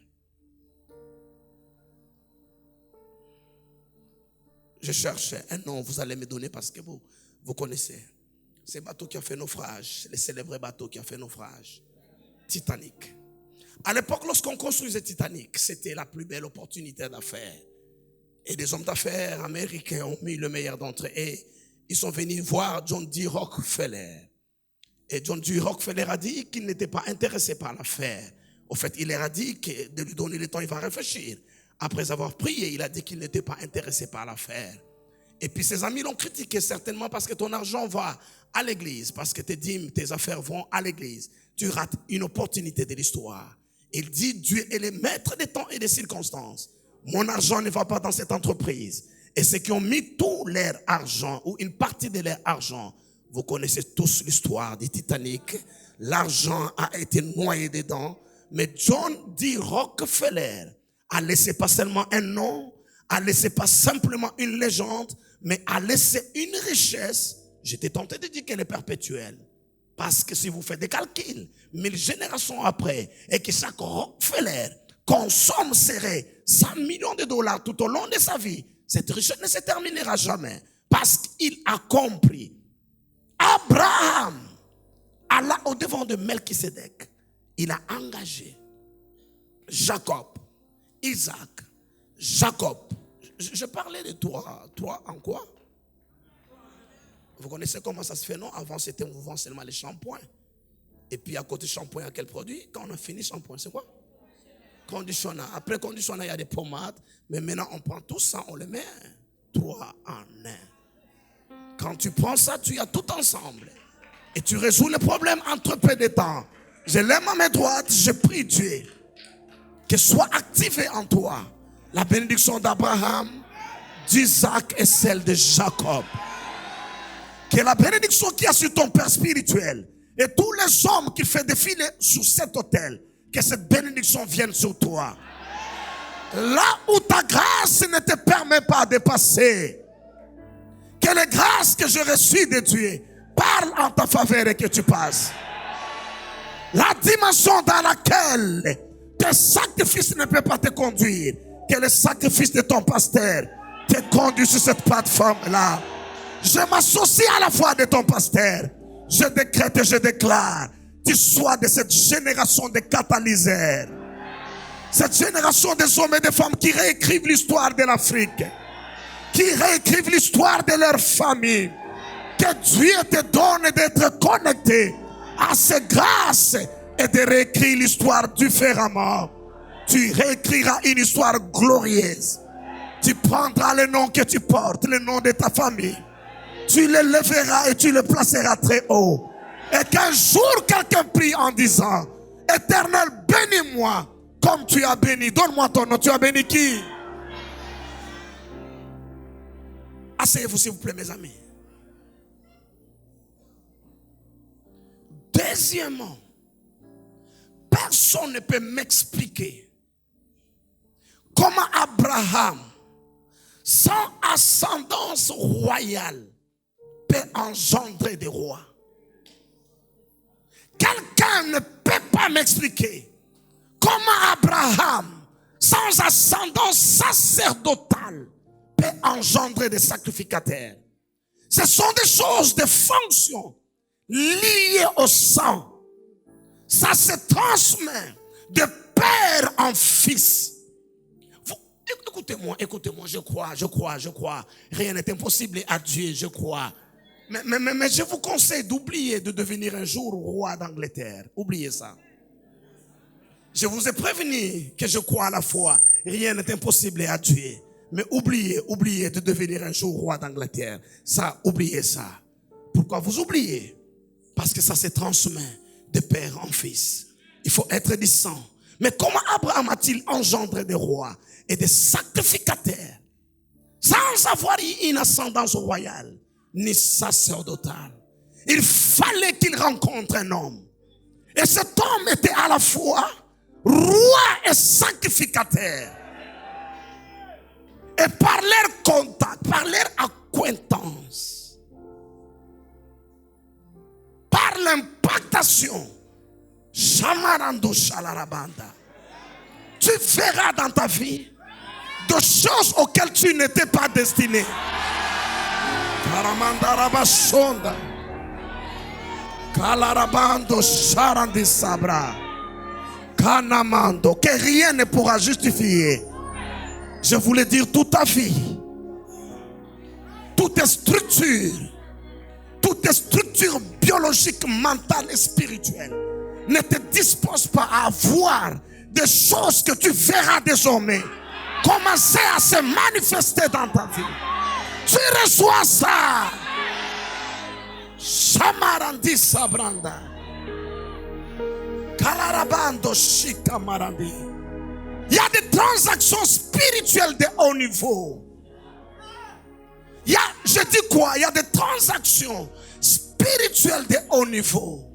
je cherche un nom, vous allez me donner parce que vous connaissez. C'est le bateau qui a fait naufrage, le célèbre bateau qui a fait naufrage, Titanic. À l'époque, lorsqu'on construisait Titanic, c'était la plus belle opportunité d'affaires. Et des hommes d'affaires américains ont mis le meilleur d'entre eux. Et ils sont venus voir John D. Rockefeller. Et John D. Rockefeller a dit qu'il n'était pas intéressé par l'affaire. Au fait, il leur a dit que de lui donner le temps, il va réfléchir. Après avoir prié, il a dit qu'il n'était pas intéressé par l'affaire. Et puis ses amis l'ont critiqué certainement parce que ton argent va à l'église, parce que tes dîmes, tes affaires vont à l'église. Tu rates une opportunité de l'histoire. Il dit, Dieu est le maître des temps et des circonstances. Mon argent ne va pas dans cette entreprise. Et ceux qui ont mis tout leur argent ou une partie de leur argent, vous connaissez tous l'histoire du Titanic. L'argent a été noyé dedans. Mais John D. Rockefeller a laissé pas seulement un nom, a laissé pas simplement une légende, mais a laissé une richesse. J'étais tenté de dire qu'elle est perpétuelle. Parce que si vous faites des calculs, 1000 générations après, et que chaque Rockefeller consomme serait 100 millions de dollars tout au long de sa vie, cette richesse ne se terminera jamais. Parce qu'il a compris. Abraham alla au devant de Melchisédek. Il a engagé Jacob, Isaac, Jacob. Je parlais de toi en quoi? Vous connaissez comment ça se fait, non? Avant, c'était on vous vend seulement les shampoings. Et puis à côté shampoing, il y a quel produit? Quand on a fini shampoing, c'est quoi? Conditionnant. Après conditionnant, il y a des pommades. Mais maintenant, on prend tout ça, on le met 3 en 1. Quand tu prends ça, tu as tout ensemble. Et tu résous le problème entre peu de temps. Je lève ma main droite, je prie Dieu que soit activée en toi la bénédiction d'Abraham, d'Isaac et celle de Jacob. Que la bénédiction qu'il y a sur ton père spirituel et tous les hommes qui font défiler sur cet autel, que cette bénédiction vienne sur toi. Là où ta grâce ne te permet pas de passer, Que les grâces que j'ai reçues de Dieu parlent en ta faveur et que tu passes. La dimension dans laquelle tes sacrifices ne peuvent pas te conduire, que le sacrifice de ton pasteur te conduit sur cette plateforme-là. Je m'associe à la voix de ton pasteur. Je décrète et je déclare, tu sois de cette génération de catalyseurs. Cette génération des hommes et des femmes qui réécrivent l'histoire de l'Afrique, qui réécrivent l'histoire de leur famille. Que Dieu te donne d'être connecté à ces grâces et de réécrire l'histoire différemment. Tu réécriras une histoire glorieuse. Tu prendras le nom que tu portes, le nom de ta famille. Tu le lèveras et tu le placeras très haut. Et qu'un jour quelqu'un prie en disant, Éternel, bénis-moi comme tu as béni. Donne-moi ton nom. Tu as béni qui? Asseyez-vous s'il vous plaît, mes amis. Deuxièmement, personne ne peut m'expliquer comment Abraham, sans ascendance royale, peut engendrer des rois. Quelqu'un ne peut pas m'expliquer comment Abraham, sans ascendance sacerdotale, peut engendrer des sacrificateurs. Ce sont des choses, des fonctions liées au sang. Ça se transmet de père en fils. Écoutez-moi, je crois. Rien n'est impossible à Dieu, je crois. Mais je vous conseille d'oublier de devenir un jour roi d'Angleterre. Oubliez ça. Je vous ai prévenu que je crois à la foi. Rien n'est impossible à Dieu. Mais oubliez de devenir un jour roi d'Angleterre. Ça, oubliez ça. Pourquoi vous oubliez? Parce que ça se transmet de père en fils. Il faut être du sang. Mais comment Abraham a-t-il engendré des rois et des sacrificateurs sans avoir eu une ascendance royale ni sacerdotale? Il fallait qu'il rencontre un homme. Et cet homme était à la fois roi et sacrificateur. Et par leur contact, par leur acquaintance, par l'impactation, Shamarando Shalarabanda, tu verras dans ta vie de choses auxquelles tu n'étais pas destiné. Karamandarabashonda, Kalarabando Sharandi Sabra, Kanamando, que rien ne pourra justifier. Je voulais dire toute ta vie, toutes tes structures biologiques, mentales et spirituelles ne te disposent pas à avoir des choses que tu verras désormais commencer à se manifester dans ta vie. Tu reçois ça. Shamarandi Sabranda, Kalarabando Shikamarandi. Il y a des transactions spirituelles de haut niveau. Je dis quoi? Il y a des transactions spirituelles de haut niveau.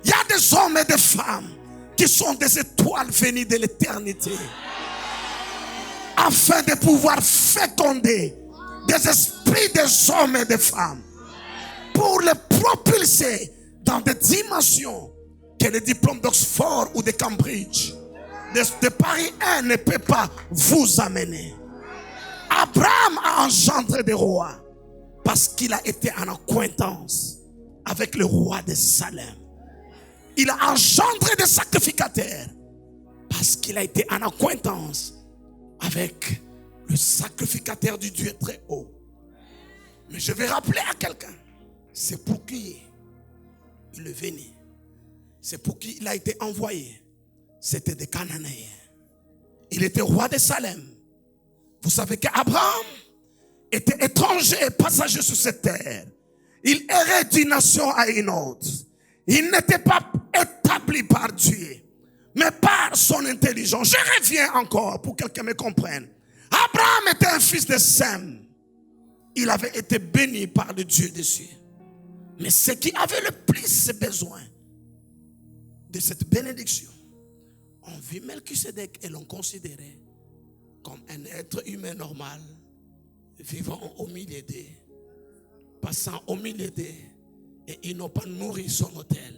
Il y a des hommes et des femmes qui sont des étoiles venues de l'éternité afin de pouvoir féconder des esprits des hommes et des femmes pour les propulser dans des dimensions que les diplômes d'Oxford ou de Cambridge, de Paris 1 ne peut pas vous amener. Abraham a engendré des rois parce qu'il a été en acquaintance avec le roi de Salem. Il a engendré des sacrificateurs parce qu'il a été en acquaintance avec le sacrificateur du Dieu très haut. Mais je vais rappeler à quelqu'un, c'est pour qui il est venu, c'est pour qui il a été envoyé. C'était des Cananéens. Il était roi de Salem. Vous savez qu'Abraham était étranger et passager sur cette terre. Il errait d'une nation à une autre. Il n'était pas établi par Dieu, mais par son intelligence. Je reviens encore pour que quelqu'un me comprenne. Abraham était un fils de Sem. Il avait été béni par le Dieu des cieux. Mais ce qui avait le plus besoin de cette bénédiction, on vit Melchisedec et l'on considérait comme un être humain normal, vivant au milieu d'eux. passant au milieu d'eux, et ils n'ont pas nourri son autel.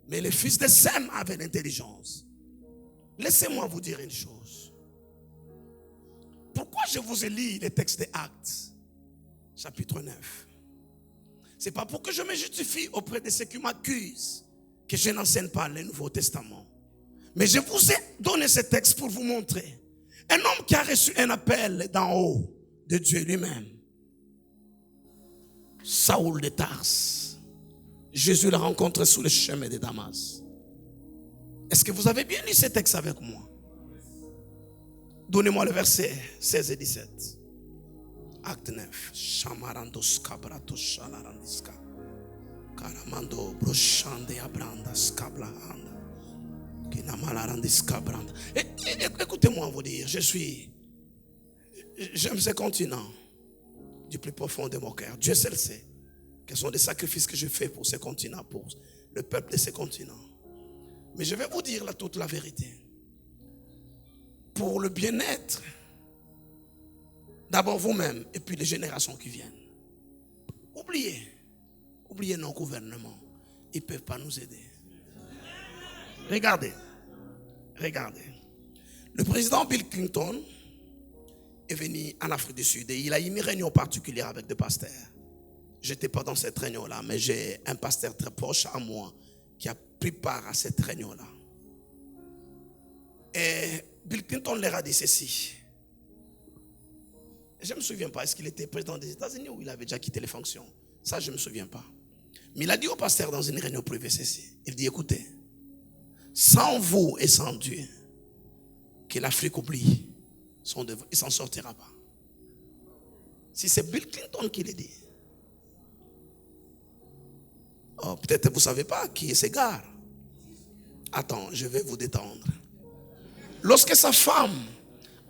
Mais les fils de Sem avaient l'intelligence. Laissez-moi vous dire une chose. Pourquoi je vous ai lu les textes des Actes, chapitre 9? C'est pas pour que je me justifie auprès de ceux qui m'accusent que je n'enseigne pas le Nouveau Testament. Mais je vous ai donné ce texte pour vous montrer un homme qui a reçu un appel d'en haut de Dieu lui-même. Saoul de Tarse. Jésus l'a rencontré sur le chemin de Damas. Est-ce que vous avez bien lu ce texte avec moi? Donnez-moi le verset 16 et 17. Acte 9. Chamarandos cabratos chalarandiska. Caramando brochande abrandas cablahanda. Kinamalarandiska branda. Écoutez-moi vous dire, j'aime ce continent du plus profond de mon cœur. Dieu seul sait quels sont les sacrifices que je fais pour ce continent, pour le peuple de ce continent. Mais je vais vous dire là toute la vérité. Pour le bien-être, d'abord vous-même et puis les générations qui viennent. Oubliez nos gouvernements. Ils ne peuvent pas nous aider. Regardez. Le président Bill Clinton est venu en Afrique du Sud et il a eu une réunion particulière avec des pasteurs. Je n'étais pas dans cette réunion-là, mais j'ai un pasteur très proche à moi qui a pris part à cette réunion-là. Et Bill Clinton leur a dit ceci. Je ne me souviens pas, est-ce qu'il était président des États-Unis ou il avait déjà quitté les fonctions? Ça, je ne me souviens pas. Mais il a dit au pasteur dans une réunion privée ceci. Il dit, écoutez, sans vous et sans Dieu, que l'Afrique oublie, il ne s'en sortira pas. Si c'est Bill Clinton qui le dit. Oh, peut-être vous ne savez pas qui est ce gars. Attends, je vais vous détendre. Lorsque sa femme,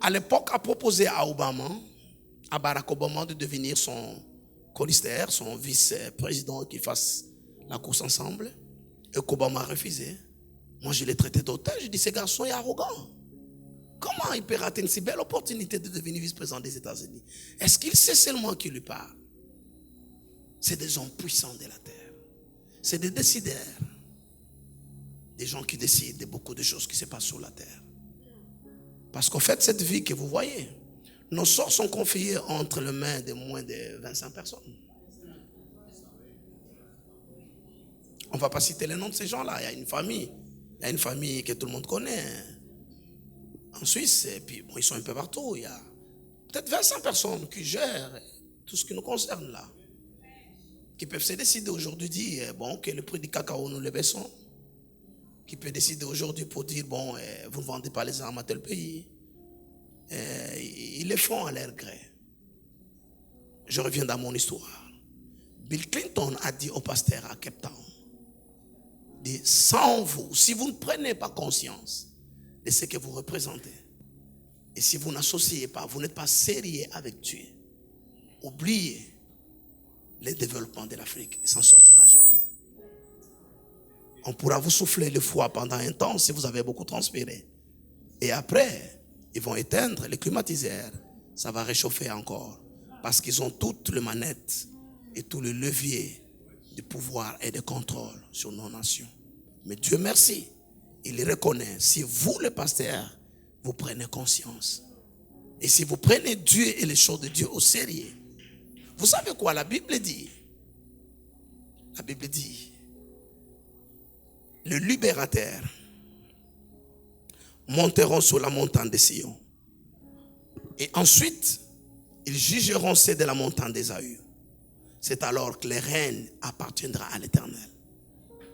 à l'époque, a proposé à Barack Obama de devenir son colistaire, son vice-président, qu'ils fassent la course ensemble, et qu'Obama a refusé, moi je l'ai traité d'hôtel. Je dis, ce garçon est arrogant. Comment il peut rater une si belle opportunité de devenir vice-président des États-Unis? Est-ce qu'il sait seulement qui lui parle? C'est des hommes puissants de la terre. C'est des décideurs. Des gens qui décident de beaucoup de choses qui se passent sur la terre. Parce qu'en fait, cette vie que vous voyez, nos sorts sont confiés entre les mains de moins de 25 personnes. On ne va pas citer les noms de ces gens-là. Il y a une famille que tout le monde connaît. En Suisse, et puis bon, ils sont un peu partout. Il y a peut-être 25 personnes qui gèrent tout ce qui nous concerne là. Qui peuvent se décider aujourd'hui de dire, bon, que le prix du cacao, nous le baissons. Qui peut décider aujourd'hui pour dire, bon, vous ne vendez pas les armes à tel pays. Ils le font à leur gré. Je reviens dans mon histoire. Bill Clinton a dit au pasteur à Cape Town, dit, sans vous, si vous ne prenez pas conscience de ce que vous représentez, et si vous n'associez pas, vous n'êtes pas sérieux avec Dieu, oubliez le développement de l'Afrique, il ne s'en sortira jamais. On pourra vous souffler le foie pendant un temps si vous avez beaucoup transpiré. Et après, ils vont éteindre les climatiseurs. Ça va réchauffer encore. Parce qu'ils ont toutes les manettes et tous les leviers de pouvoir et de contrôle sur nos nations. Mais Dieu merci, il reconnaît. Si vous, le pasteur, vous prenez conscience. Et si vous prenez Dieu et les choses de Dieu au sérieux. Vous savez quoi la Bible dit? La Bible dit, le libérateur monteront sur la montagne de Sion. Et ensuite, ils jugeront ceux de la montagne d'Ésaü. C'est alors que le règne appartiendra à l'Éternel.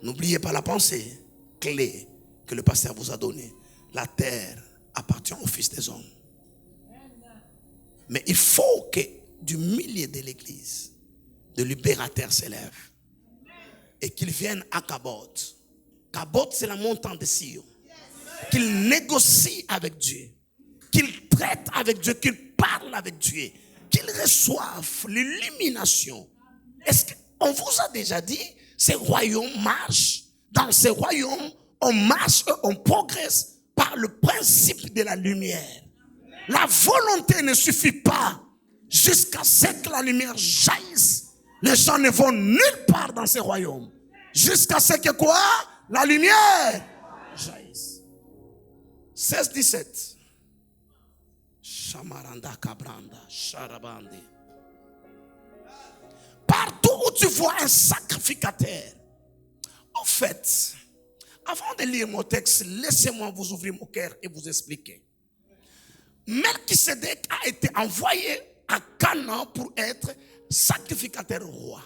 N'oubliez pas la pensée clé que le pasteur vous a donnée. La terre appartient aux fils des hommes. Mais il faut que du milieu de l'église, le libérateur s'élève et qu'il vienne à Kabot. Kabot, c'est la montagne de Sion. Qu'il négocie avec Dieu, qu'il traite avec Dieu, qu'il parle avec Dieu, qu'il reçoive l'illumination. Est-ce qu'on vous a déjà dit, ces royaumes marchent? Dans ces royaumes, on marche et on progresse par le principe de la lumière. La volonté ne suffit pas jusqu'à ce que la lumière jaillisse Les gens ne vont nulle part dans ces royaumes. Jusqu'à ce que quoi? La lumière jaillisse. 16-17. Shamaranda Kabranda, Sharabandi. Partout où tu vois un sacrificateur. En fait, avant de lire mon texte, laissez-moi vous ouvrir mon cœur et vous expliquer. Melchisedec a été envoyé à Canaan pour être sacrificateur roi.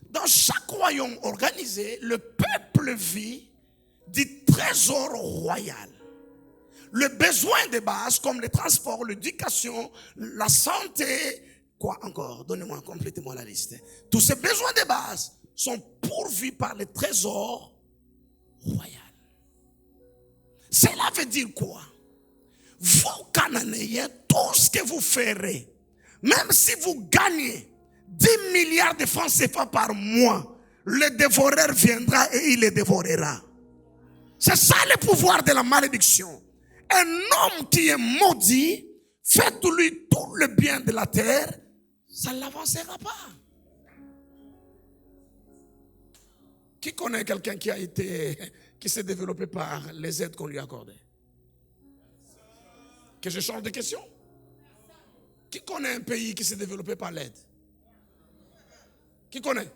Dans chaque royaume organisé, le peuple vit du trésor royal. Le besoin de base comme le transport, l'éducation, la santé, quoi encore? Donnez-moi, complétez-moi la liste. Tous ces besoins de base sont pourvus par le trésor royal. Cela veut dire quoi? Vous, Cananéens, tout ce que vous ferez, même si vous gagnez 10 milliards de francs CFA par mois, le dévoreur viendra et il les dévorera. C'est ça le pouvoir de la malédiction. Un homme qui est maudit, faites-lui tout le bien de la terre, ça ne l'avancera pas. Qui connaît quelqu'un qui s'est développé par les aides qu'on lui a accordées? Que je change de question? Qui connaît un pays qui s'est développé par l'aide? Qui connaît?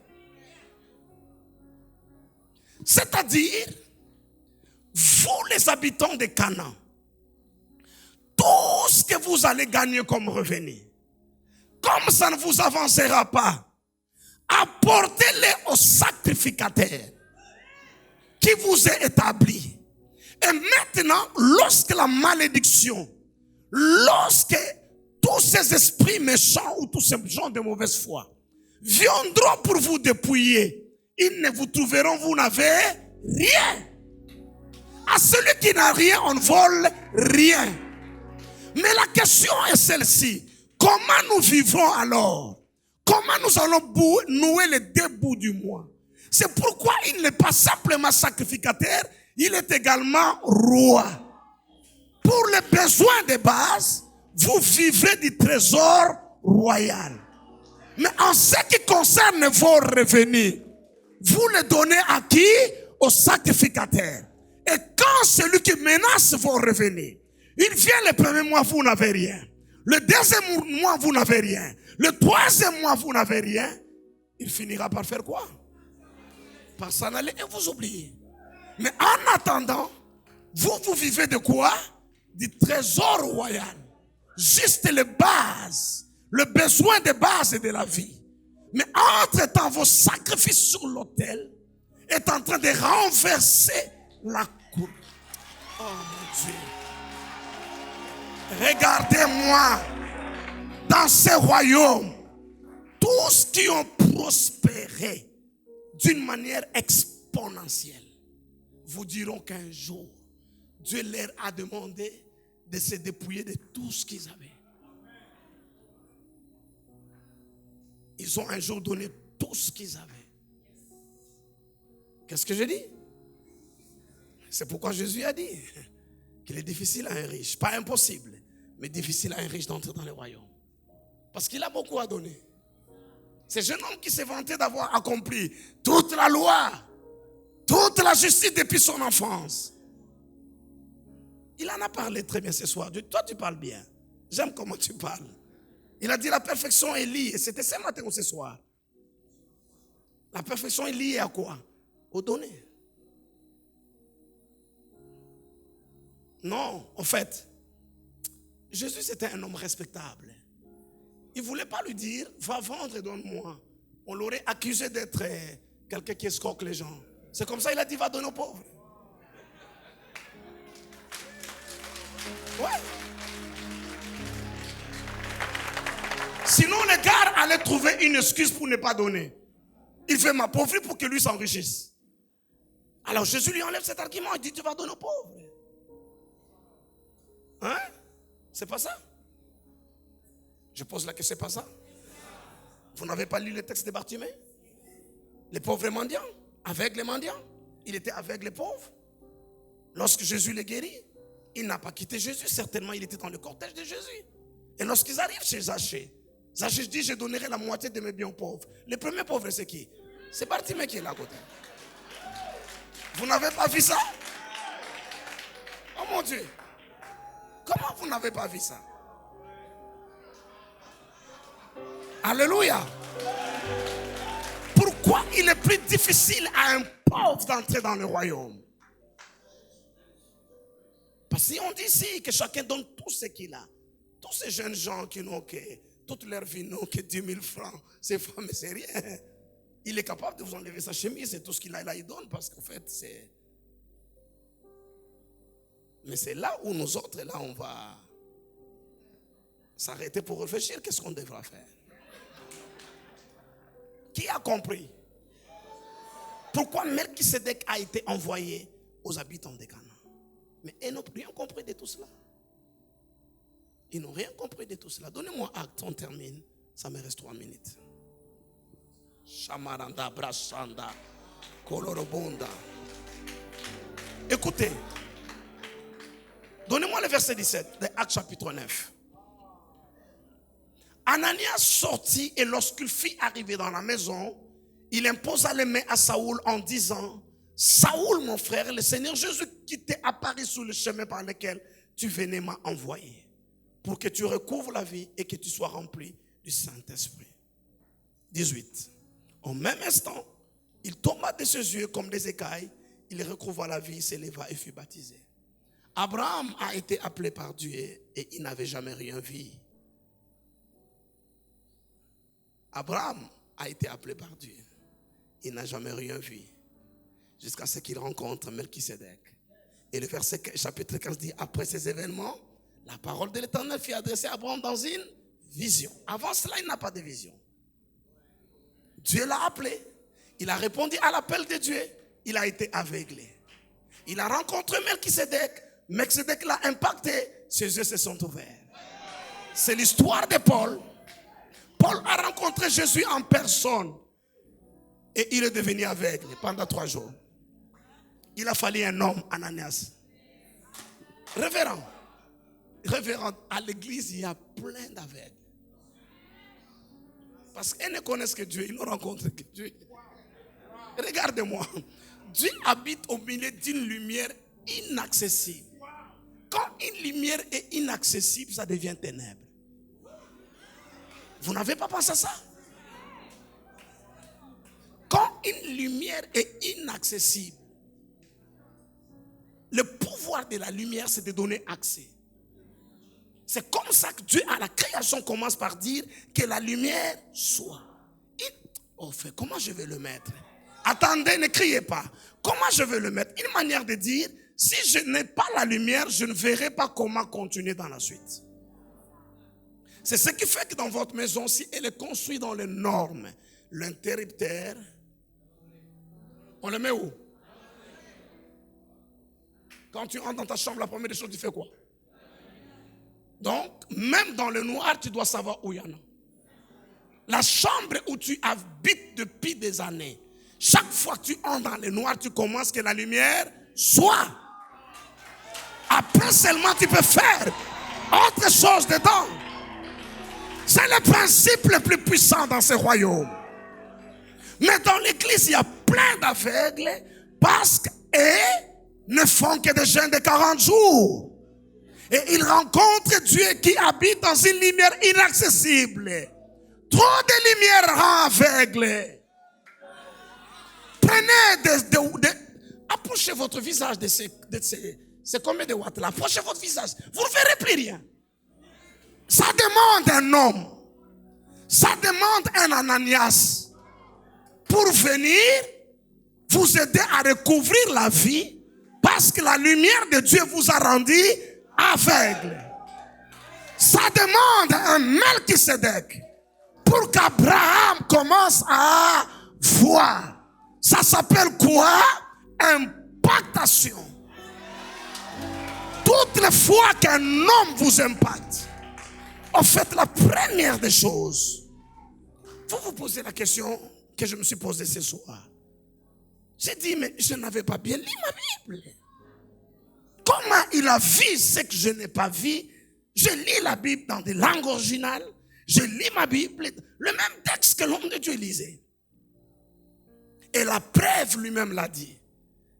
C'est-à-dire, vous les habitants de Canaan, tout ce que vous allez gagner comme revenu, comme ça ne vous avancera pas, apportez-les au sacrificateur qui vous est établi. Et maintenant, lorsque la malédiction, lorsque tous ces esprits méchants ou tous ces gens de mauvaise foi viendront pour vous dépouiller, ils ne vous trouveront, vous n'avez rien. À celui qui n'a rien, on ne vole rien. Mais la question est celle-ci. Comment nous vivrons alors? Comment nous allons nouer les deux bouts du mois? C'est pourquoi il n'est pas simplement sacrificateur, il est également roi. Pour les besoins de base, vous vivrez du trésor royal. Mais en ce qui concerne vos revenus, vous les donnez à qui? Au sacrificateur. Et quand celui qui menace vos revenus, il vient le premier mois, vous n'avez rien. Le deuxième mois, vous n'avez rien. Le troisième mois, vous n'avez rien. Il finira par faire quoi? Par s'en aller et vous oublier. Mais en attendant, vous vivez de quoi? Du trésor royal. Juste les bases. Le besoin de base de la vie. Mais entre-temps, vos sacrifices sur l'autel est en train de renverser la cour. Oh mon Dieu. Regardez-moi. Dans ces royaumes, tous qui ont prospéré d'une manière exponentielle vous diront qu'un jour, Dieu leur a demandé de se dépouiller de tout ce qu'ils avaient. Ils ont un jour donné tout ce qu'ils avaient. Qu'est-ce que je dis? C'est pourquoi Jésus a dit qu'il est difficile à un riche, pas impossible, mais difficile à un riche d'entrer dans le royaume. Parce qu'il a beaucoup à donner. Ce jeune homme qui s'est vanté d'avoir accompli toute la loi, toute la justice depuis son enfance. Il en a parlé très bien ce soir. Toi, tu parles bien. J'aime comment tu parles. Il a dit la perfection est liée. C'était ce matin ou ce soir. La perfection est liée à quoi? Au donner. Non, en fait, Jésus c'était un homme respectable. Il ne voulait pas lui dire, va vendre et donne-moi. On l'aurait accusé d'être quelqu'un qui escroque les gens. C'est comme ça il a dit, va donner aux pauvres. Ouais. Sinon les gars allaient trouver une excuse pour ne pas donner. Il veut m'appauvrir pour que lui s'enrichisse. Alors Jésus lui enlève cet argument, il dit, tu vas donner aux pauvres. Hein? C'est pas ça? Je pose la question, c'est pas ça? Vous n'avez pas lu le texte de Bartimée? Les pauvres mendiants, avec les mendiants. Il était avec les pauvres. Lorsque Jésus les guérit, il n'a pas quitté Jésus. Certainement, il était dans le cortège de Jésus. Et lorsqu'ils arrivent chez Zachée, Zaché dit, je donnerai la moitié de mes biens aux pauvres. Le premier pauvre, c'est qui? C'est Bartimée qui est là à côté. Vous n'avez pas vu ça? Oh mon Dieu. Comment vous n'avez pas vu ça? Alléluia. Pourquoi il est plus difficile à un pauvre d'entrer dans le royaume? Parce qu'on dit ici que chacun donne tout ce qu'il a. Tous ces jeunes gens qui n'ont que, toute leur vie n'ont que 10 000 francs. Ces femmes, c'est rien. Il est capable de vous enlever sa chemise et tout ce qu'il a, là, il donne parce qu'en fait, c'est... Mais c'est là où nous autres, là, on va s'arrêter pour réfléchir. Qu'est-ce qu'on devra faire? Qui a compris? Pourquoi Melchisédek a été envoyé aux habitants de Canaan? Mais ils n'ont rien compris de tout cela. Ils n'ont rien compris de tout cela. Donnez-moi acte, on termine. Ça me reste 3 minutes. Shamaranda, Brashanda, Kolorobonda. Écoutez. Donnez-moi le verset 17 de Actes chapitre 9. Ananias sortit et lorsqu'il fit arriver dans la maison, il imposa les mains à Saoul en disant: Saoul, mon frère, le Seigneur Jésus qui t'est apparu sur le chemin par lequel tu venais m'a envoyé pour que tu recouvres la vie et que tu sois rempli du Saint-Esprit. 18. Au même instant, il tomba de ses yeux comme des écailles, il recouvra la vie, s'éleva et fut baptisé. Abraham a été appelé par Dieu et il n'avait jamais rien vu. Abraham a été appelé par Dieu. Il n'a jamais rien vu. Jusqu'à ce qu'il rencontre Melchisédek. Et le verset chapitre 15 dit: après ces événements, la parole de l'Éternel fut adressée à Abraham dans une vision. Avant cela, il n'a pas de vision. Dieu l'a appelé. Il a répondu à l'appel de Dieu. Il a été aveuglé. Il a rencontré Melchisédek. Melchisédek l'a impacté. Ses yeux se sont ouverts. C'est l'histoire de Paul. Paul a rencontré Jésus en personne. Et il est devenu aveugle pendant 3 jours. Il a fallu un homme, Ananias. Révérend, à l'église, il y a plein d'aveugles. Parce qu'ils ne connaissent que Dieu, ils ne rencontrent que Dieu. Regardez-moi. Dieu habite au milieu d'une lumière inaccessible. Quand une lumière est inaccessible, ça devient ténèbres. Vous n'avez pas pensé à ça? Quand une lumière est inaccessible, le pouvoir de la lumière, c'est de donner accès. C'est comme ça que Dieu, à la création, commence par dire que la lumière soit. Comment je vais le mettre? Attendez, ne criez pas. Comment je vais le mettre? Une manière de dire, si je n'ai pas la lumière, je ne verrai pas comment continuer dans la suite. C'est ce qui fait que dans votre maison, si elle est construite dans les normes, l'interrupteur, on le met où? Quand tu entres dans ta chambre, la première des choses, tu fais quoi? Donc, même dans le noir, tu dois savoir où il y en a. La chambre où tu habites depuis des années, chaque fois que tu entres dans le noir, tu commences que la lumière soit. Après seulement, tu peux faire autre chose dedans. C'est le principe le plus puissant dans ce royaume. Mais dans l'église, il y a plein d'aveugles parce qu'ils ne font que des jeûnes de 40 jours. Et ils rencontrent Dieu qui habite dans une lumière inaccessible. Trop de lumière rend aveugle. Prenez approchez votre visage de ces combien de watts là. Approchez votre visage. Vous ne verrez plus rien. Ça demande un homme. Ça demande un Ananias pour venir vous aider à recouvrir la vie parce que la lumière de Dieu vous a rendu aveugle. Ça demande un Melchisédek pour qu'Abraham commence à voir. Ça s'appelle quoi? Impactation. Toutes les fois qu'un homme vous impacte, en fait, la première des choses, vous vous posez la question que je me suis posée ce soir. J'ai dit, mais je n'avais pas bien lu ma Bible. Comment il a vu ce que je n'ai pas vu? Je lis la Bible dans des langues originales. Je lis ma Bible, le même texte que l'homme de Dieu lisait. Et la preuve lui-même l'a dit,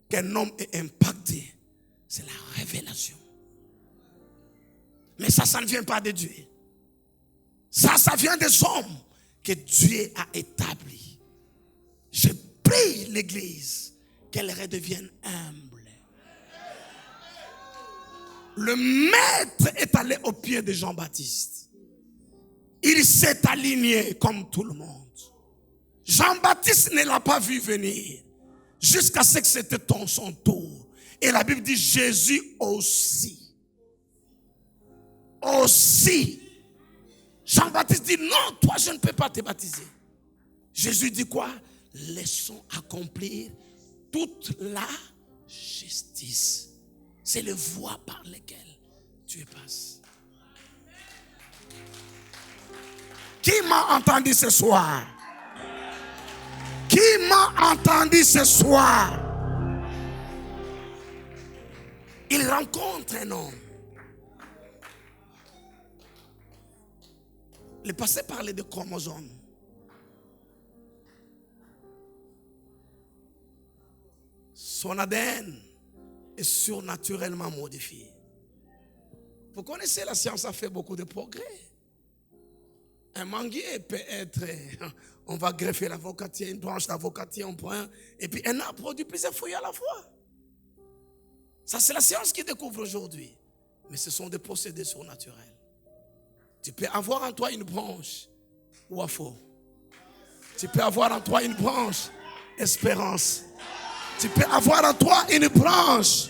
qu'un homme est impacté. C'est la révélation. Mais ça ne vient pas de Dieu. Ça vient des hommes que Dieu a établis. Je prie l'Église qu'elle redevienne humble. Le maître est allé au pied de Jean-Baptiste. Il s'est aligné comme tout le monde. Jean-Baptiste ne l'a pas vu venir jusqu'à ce que c'était son tour. Et la Bible dit Jésus aussi. Aussi. Jean-Baptiste dit non, toi je ne peux pas te baptiser. Jésus dit quoi? Laissons accomplir toute la justice. C'est le voie par lesquelles Dieu passe. Qui m'a entendu ce soir? Qui m'a entendu ce soir? Il rencontre un homme. Le passé parlait de chromosomes. Son ADN est surnaturellement modifié. Vous connaissez, la science a fait beaucoup de progrès. Un manguier peut être, on va greffer l'avocatier, une branche d'avocatier, on prend, et puis un arbre produit plusieurs fruits à la fois. Ça, c'est la science qui découvre aujourd'hui. Mais ce sont des procédés surnaturels. Tu peux avoir en toi une branche ou à faux. Tu peux avoir en toi une branche espérance. Tu peux avoir en toi une branche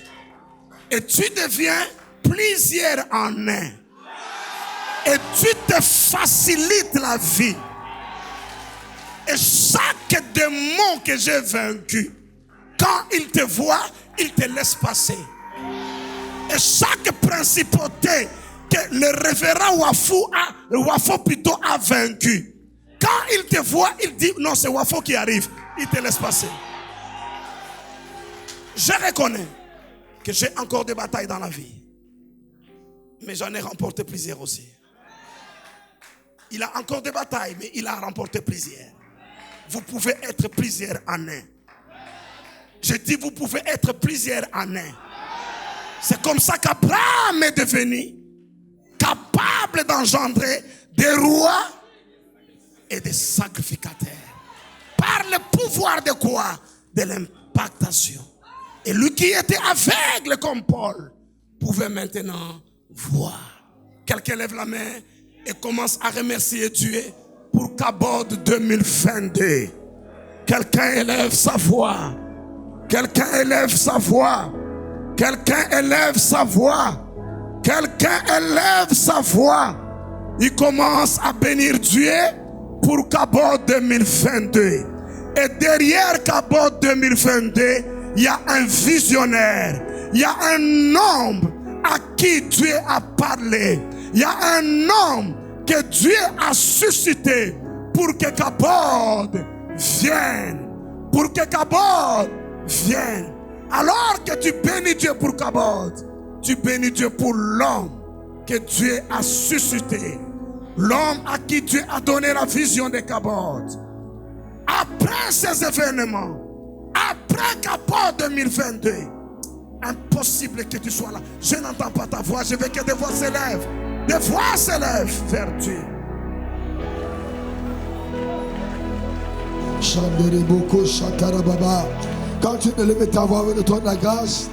et tu deviens plusieurs en un. Et tu te facilites la vie. Et chaque démon que j'ai vaincu, quand il te voit, il te laisse passer. Et chaque principauté que le révérend Wafo plutôt a vaincu, quand il te voit, il dit non, c'est Wafo qui arrive. Il te laisse passer. Je reconnais que j'ai encore des batailles dans la vie. Mais j'en ai remporté plusieurs aussi. Il a encore des batailles, mais il a remporté plusieurs. Vous pouvez être plusieurs en un. Je dis vous pouvez être plusieurs en un. C'est comme ça qu'Abraham est devenu capable d'engendrer des rois et des sacrificateurs. Par le pouvoir de quoi? De l'impactation. Et lui qui était aveugle comme Paul pouvait maintenant voir. Quelqu'un lève la main et commence à remercier Dieu pour Kabod 2022. Quelqu'un élève sa voix. Quelqu'un élève sa voix. Quelqu'un élève sa voix. Quelqu'un élève sa voix. Il commence à bénir Dieu pour Kabod 2022. Et derrière Kabod 2022, il y a un visionnaire. Il y a un homme à qui Dieu a parlé. Il y a un homme que Dieu a suscité pour que Kabod vienne. Pour que Kabod vienne. Alors que tu bénis Dieu pour Kabod, tu bénis Dieu pour l'homme que Dieu a suscité. L'homme à qui Dieu a donné la vision de Kabod. Après ces événements, après Kabod 2022, impossible que tu sois là. Je n'entends pas ta voix, je veux que des voix s'élèvent. Des voix s'élèvent vers Dieu. Quand tu élèves ta voix avec le trône de la grâce,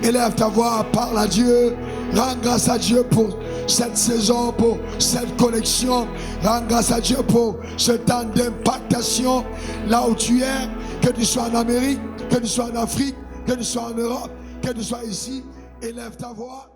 élève ta voix, parle à Dieu, rends grâce à Dieu pour cette saison, pour cette connexion, rends grâce à Dieu pour ce temps d'impactation là où tu es, que tu sois en Amérique, que tu sois en Afrique, que tu sois en Europe, que tu sois ici, élève ta voix.